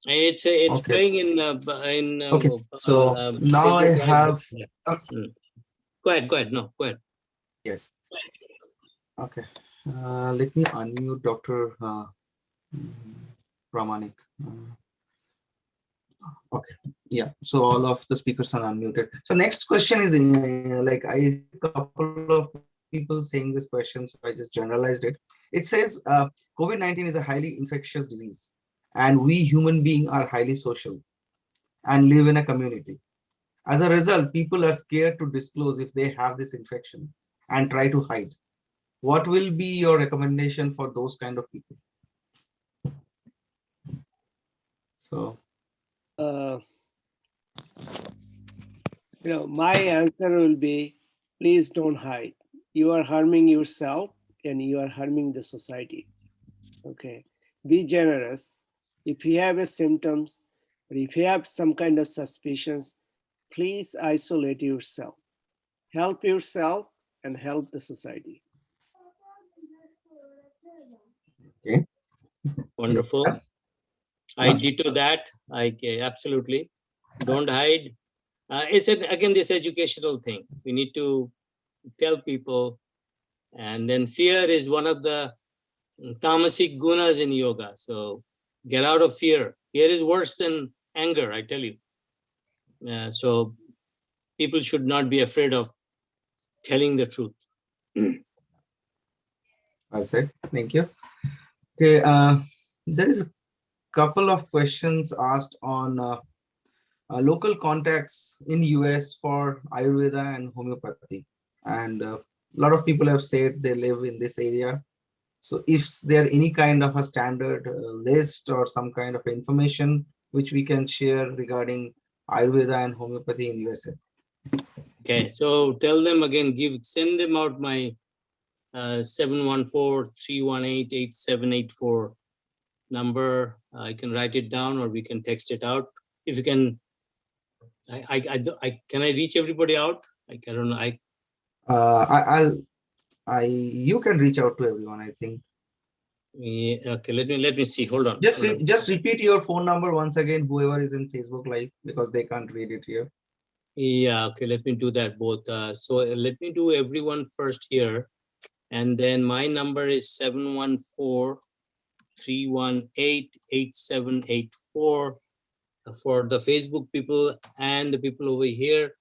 It's Okay. going in Okay. So now I Facebook Live. have. Go ahead. No, go ahead. Yes. Okay. Let me unmute Dr. Pramanik. Okay. Yeah. So all of the speakers are unmuted. So next question is like I a couple of people saying this question, so I just generalized it. It says COVID-19 is a highly infectious disease, and we human beings are highly social and live in a community. As a result, people are scared to disclose if they have this infection and try to hide. What will be your recommendation for those kind of people? So, my answer will be, please don't hide. You are harming yourself and you are harming the society. Okay, be generous. If you have a symptoms, or if you have some kind of suspicions, please isolate yourself. Help yourself and help the society. okay. Wonderful. Yeah. I ditto that. Absolutely. Don't hide. It's again this educational thing. We need to tell people, and then fear is one of the tamasic gunas in yoga. So get out of fear. Fear is worse than anger, I tell you. So people should not be afraid of telling the truth. Well said. Thank you. Okay. There is a couple of questions asked on local contacts in US for Ayurveda and homeopathy, and a lot of people have said they live in this area. So if there any kind of a standard list or some kind of information which we can share regarding Ayurveda and homeopathy in USA. Okay, so tell them again, send them out my 714-318-8784 number. I can write it down or we can text it out. If you can, can I reach everybody out? I don't know. You can reach out to everyone, I think. Yeah, okay, let me see. Hold on. Just repeat your phone number once again, whoever is in Facebook Live, because they can't read it here. Yeah, okay, let me do that both. So let me do everyone first here. And then my number is 714-318-8784 for the Facebook people and the people over here.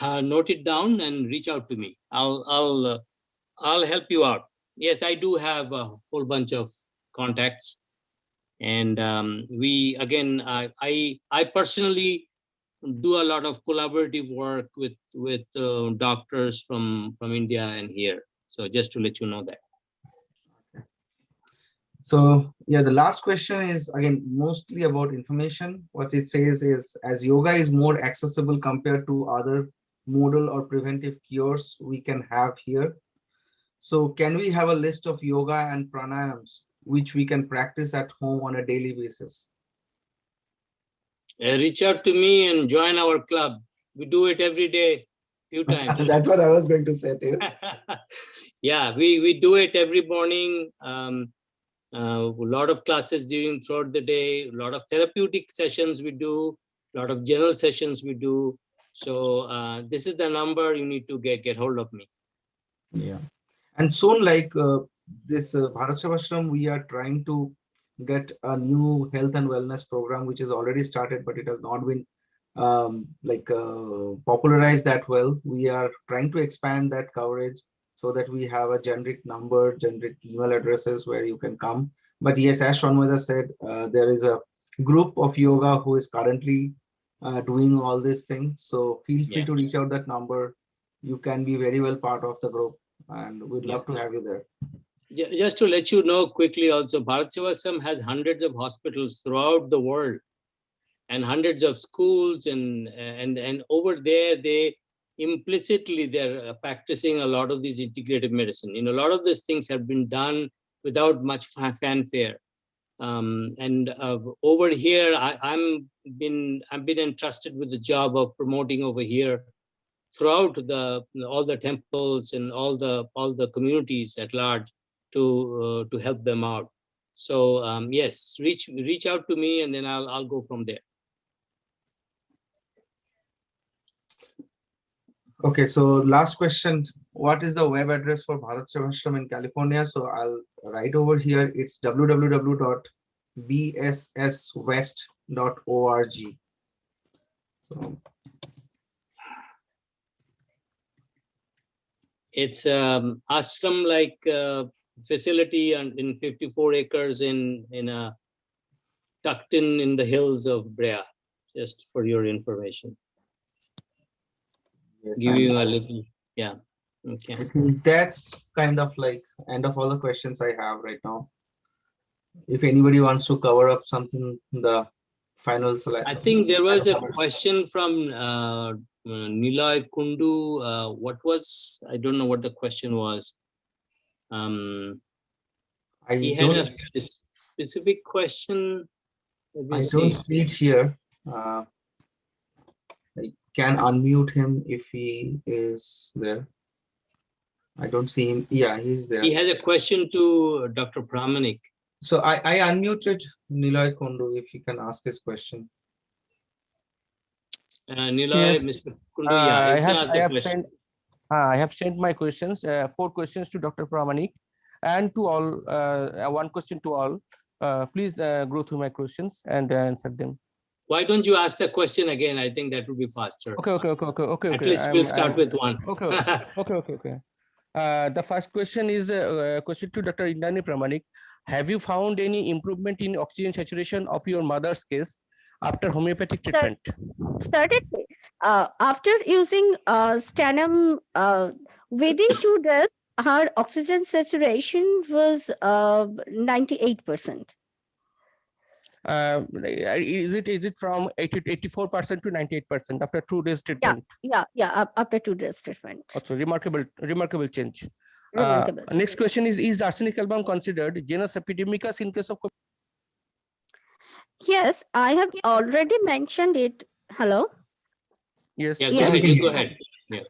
Note it down and reach out to me. I'll help you out. Yes, I do have a whole bunch of contacts, and I personally do a lot of collaborative work with doctors from India and here. So just to let you know that. So yeah, the last question is again mostly about information. What it says is, as yoga is more accessible compared to other modal or preventive cures we can have here, so can we have a list of yoga and pranayams which we can practice at home on a daily basis? Reach out to me and join our club. We do it every day, few times. That's what I was going to say to you. Yeah, we do it every morning. A lot of classes throughout the day, a lot of therapeutic sessions we do, a lot of general sessions we do. So this is the number you need to get hold of me. Yeah. And soon, like this Bharat Sevashram, we are trying to get a new health and wellness program, which is already started, but it has not been popularized that well. We are trying to expand that coverage so that we have a generic number, generic email addresses where you can come. But yes, as Shanwada said, there is a group of yoga who is currently doing all these things. So feel free to reach out that number. You can be very well part of the group, and we'd love to have you there. Just to let you know quickly also, Bharat Sevashram has hundreds of hospitals throughout the world and hundreds of schools, and over there they implicitly they're practicing a lot of these integrative medicine. You know, a lot of these things have been done without much fanfare. Over here, I've been entrusted with the job of promoting over here throughout all the temples and all the communities at large to help them out. So yes, reach out to me, and then I'll go from there. Okay, so last question. What is the web address for Bharat Sevashram in California? So I'll write over here. It's www.bsswest.org. So it's ashram-like facility in 54 acres in a tucked in the hills of Brea. Just for your information. yes, Give you a little, yeah. Okay. I think that's kind of like end of all the questions I have right now. If anybody wants to cover up something in the final slide. I think there was a question from Niloy Kundu. What was, I don't know what the question was. He had a specific question. I don't see it here. I can unmute him if he is there. I don't see him. Yeah, he's there. He has a question to Dr. Pramanik. So I unmuted Niloy Kundu if he can ask his question. Niloy, yes. Mr. Kundu, yeah, I have sent my questions, 4 questions to Dr. Pramanik, and to all, 1 question to all. Please go through my questions and answer them. Why don't you ask the question again? I think that would be faster. Okay. At least we'll start with one. Okay. The first question is a question to Dr. Indani Pramanik. Have you found any improvement in oxygen saturation of your mother's case after homeopathic treatment? Certainly. After using Stanam, within 2 days, her oxygen saturation was 98%. Is it from 84% to 98% after 2 days treatment? Yeah. After 2 days treatment. Also remarkable change. Remarkable. Next question is arsenic album considered genus epidemicus in case of COVID? Yes, I have already mentioned it. Hello? Yes. Yeah, go ahead. Yeah.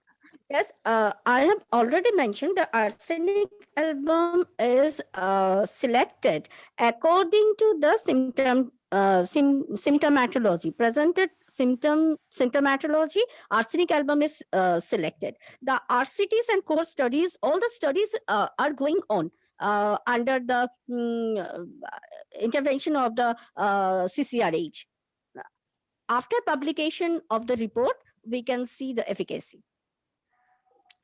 Yes, I have already mentioned the arsenic album is selected according to the symptomatology, presented symptomatology. Arsenic album is selected. The RCTs and core studies, all the studies are going on under the intervention of the CCRH. After publication of the report, we can see the efficacy.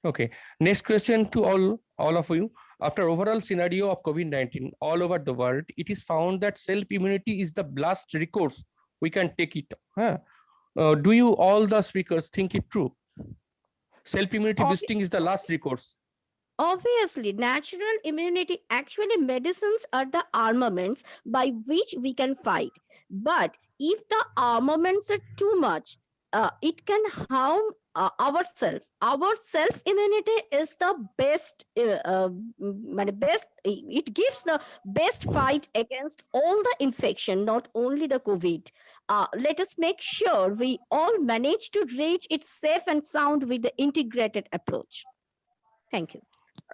Okay. Next question to all of you. After overall scenario of COVID-19 all over the world, it is found that self-immunity is the last recourse. We can take it. Do you all the speakers think it true? Self-immunity boosting is the last recourse. Obviously, natural immunity, actually medicines are the armaments by which we can fight. But if the armaments are too much, it can harm ourselves. Our self-immunity is the best, it gives the best fight against all the infection, not only the COVID. Let us make sure we all manage to reach it safe and sound with the integrated approach. Thank you.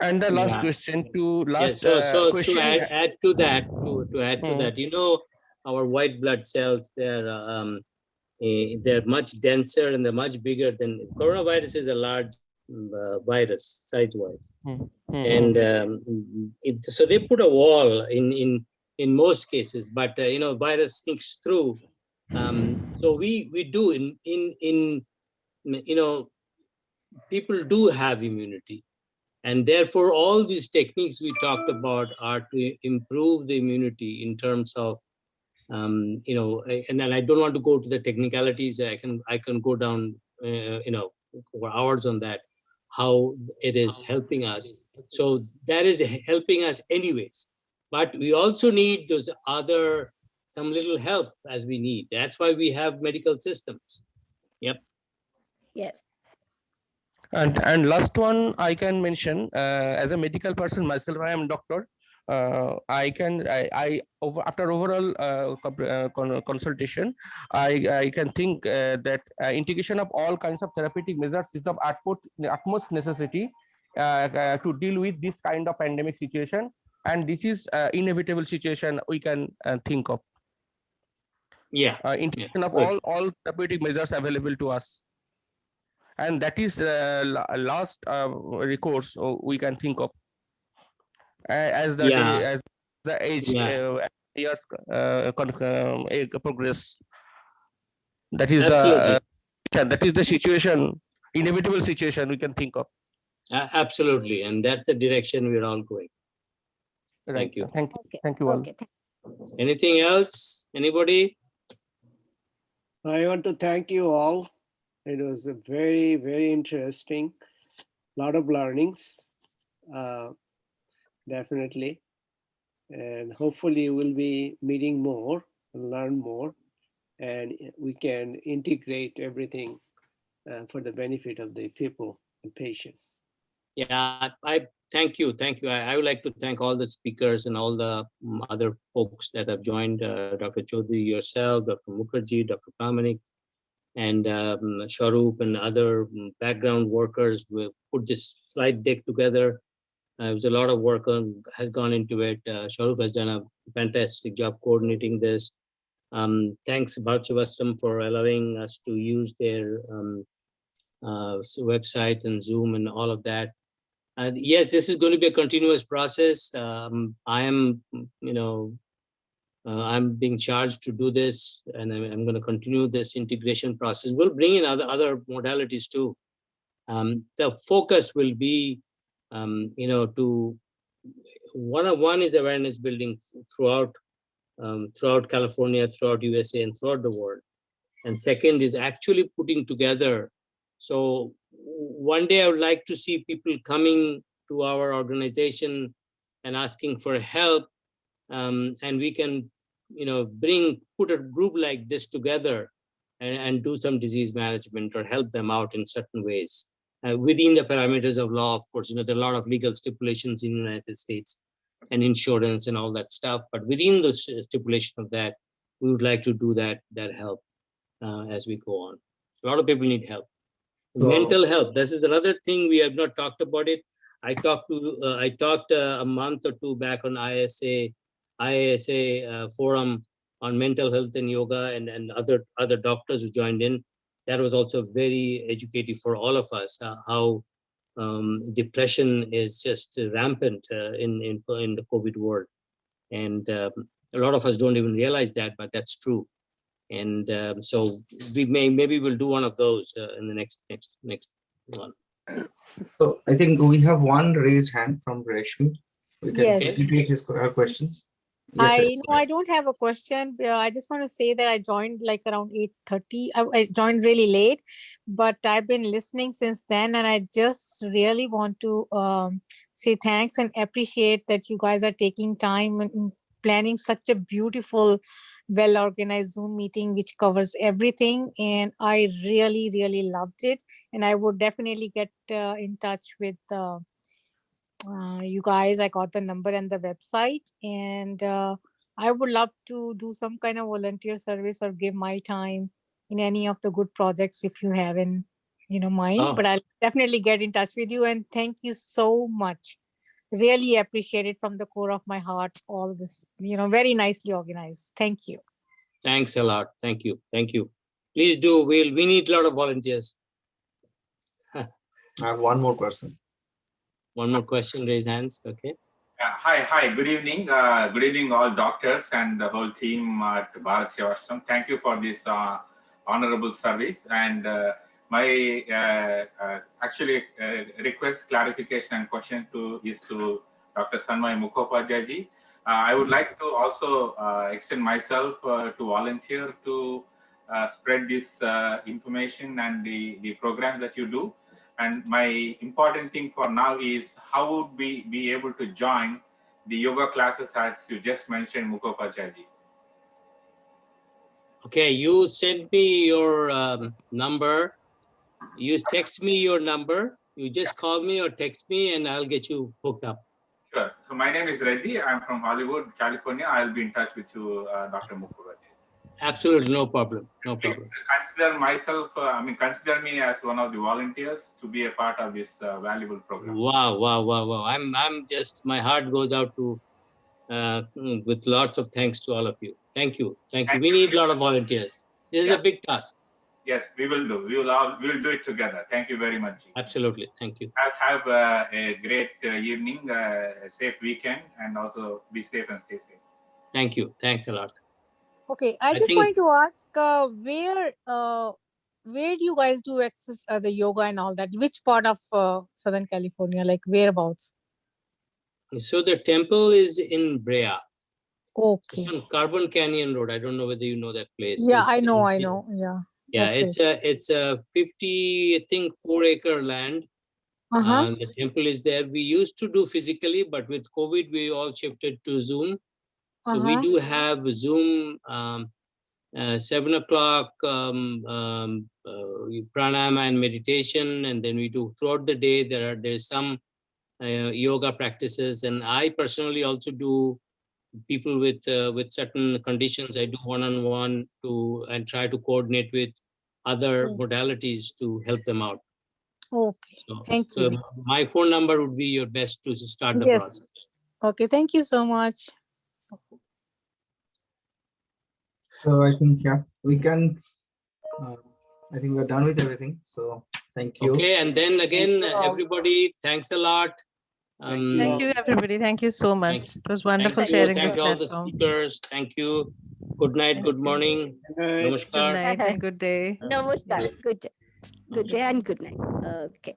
And the last question to last question. To add to that, you know, our white blood cells, they're they're much denser and they're much bigger than coronavirus is a large virus size-wise. And so they put a wall in most cases, but virus sneaks through. So we do in people do have immunity, and therefore all these techniques we talked about are to improve the immunity in terms of and then I don't want to go to the technicalities. I can go down for hours on that, how it is helping us. So that is helping us anyways, but we also need those other some little help as we need. That's why we have medical systems. Yep. Yes. And last one I can mention, as a medical person myself, I am doctor. I after overall consultation, I can think that integration of all kinds of therapeutic measures is of utmost necessity to deal with this kind of pandemic situation, and this is inevitable situation we can think of. Yeah. Integration of Good. all therapeutic measures available to us, and that is last recourse we can think of as the as the age years progress. That is the situation, inevitable situation we can think of. Absolutely, and that's the direction we're all going. Right. Thank you. Thank you. Thank you all. Okay. Anything else? Anybody? I want to thank you all. It was a very, very interesting, lot of learnings, definitely. And hopefully we'll be meeting more and learn more, and we can integrate everything for the benefit of the people and patients. Yeah, I thank you. Thank you. I would like to thank all the speakers and all the other folks that have joined, Dr. Chaudhary, yourself, Dr. Mukherjee, Dr. Pramanik, and Sharup and other background workers. We put this slide deck together. It was a lot of work has gone into it. Sharup has done a fantastic job coordinating this. Thanks, Bharat Srivastava, for allowing us to use their website and Zoom and all of that. Yes, this is going to be a continuous process. I am, I'm being charged to do this, and I'm going to continue this integration process. We'll bring in other modalities too. The focus will be, to one is awareness building throughout California, throughout USA, and throughout the world. And second is actually putting together. So one day I would like to see people coming to our organization and asking for help, and we can, put a group like this together and do some disease management or help them out in certain ways within the parameters of law. Of course, there are a lot of legal stipulations in the United States and insurance and all that stuff, but within the stipulation of that, we would like to do that help as we go on. A lot of people need help. Mental health, this is another thing we have not talked about it. I talked a month or two back on IASA forum on mental health and yoga, and other doctors who joined in. That was also very educative for all of us, how depression is just rampant in the COVID world. And a lot of us don't even realize that, but that's true. And so maybe we'll do one of those in the next one. So I think we have one raised hand from Rashmi. We can take her questions. Yes, I don't have a question. I just want to say that I joined like around 8:30. I joined really late, but I've been listening since then, and I just really want to say thanks and appreciate that you guys are taking time and planning such a beautiful, well-organized Zoom meeting which covers everything, and I really, really loved it. And I would definitely get in touch with you guys. I got the number and the website, and I would love to do some kind of volunteer service or give my time in any of the good projects if you have in mind. But I'll definitely get in touch with you, and thank you so much. Really appreciate it from the core of my heart. All this, very nicely organized. Thank you. Thanks a lot. Thank you. Please do. We need a lot of volunteers. I have one more question. One more question, raise hands. Okay. Hi, good evening. Good evening, all doctors and the whole team at Bharat Sevashram. Thank you for this honorable service. And my actually request, clarification and question is to Dr. Sanmay Mukhopadhyay. I would like to also extend myself to volunteer to spread this information and the program that you do. And my important thing for now is how would we be able to join the yoga classes as you just mentioned, Mukhopadhyay? Okay, you send me your number. You text me your number. You just call me or text me and I'll get you hooked up. Sure. So my name is Reddy. I'm from Hollywood, California. I'll be in touch with you, Dr. Mukhopadhyay. Absolutely, no problem. No problem. Consider myself, consider me as one of the volunteers to be a part of this valuable program. Wow. I'm just, my heart goes out to, with lots of thanks to all of you. Thank you. We need a lot of volunteers. This is a big task. Yes, we will do. We will do it together. Thank you very much. Absolutely. Thank you. Have a great evening, a safe weekend, and also be safe and stay safe. Thank you. Thanks a lot. Okay, I just wanted to ask where do you guys do access the yoga and all that? Which part of Southern California, like whereabouts? So the temple is in Brea. Okay. It's on Carbon Canyon Road. I don't know whether you know that place. Yeah, It's I know. Yeah. Yeah, Okay. it's a 50, I think 4-acre land. The temple is there. We used to do physically, but with COVID, we all shifted to Zoom. So we do have Zoom 7 o'clock pranayama and meditation, and then we do throughout the day. There's some yoga practices, and I personally also do people with certain conditions. I do one-on-one and try to coordinate with other modalities to help them out. Okay, thank you. So my phone number would be your best to start the process. Okay, thank you so much. So I think, we can, I think we're done with everything. So thank you. Okay, and then again, everybody, thanks a lot. Thank you, everybody. Thank you so much. It was wonderful sharing this Thank you all the platform. speakers. Thank you. Good night, good morning. Namaskar. Good night and good day. Namaskar. Good day and good night. Okay.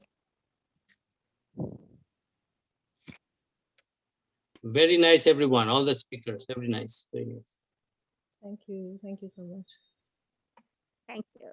Very nice, everyone. All the speakers. Very nice. Very nice. Thank you. Thank you so much. Thank you.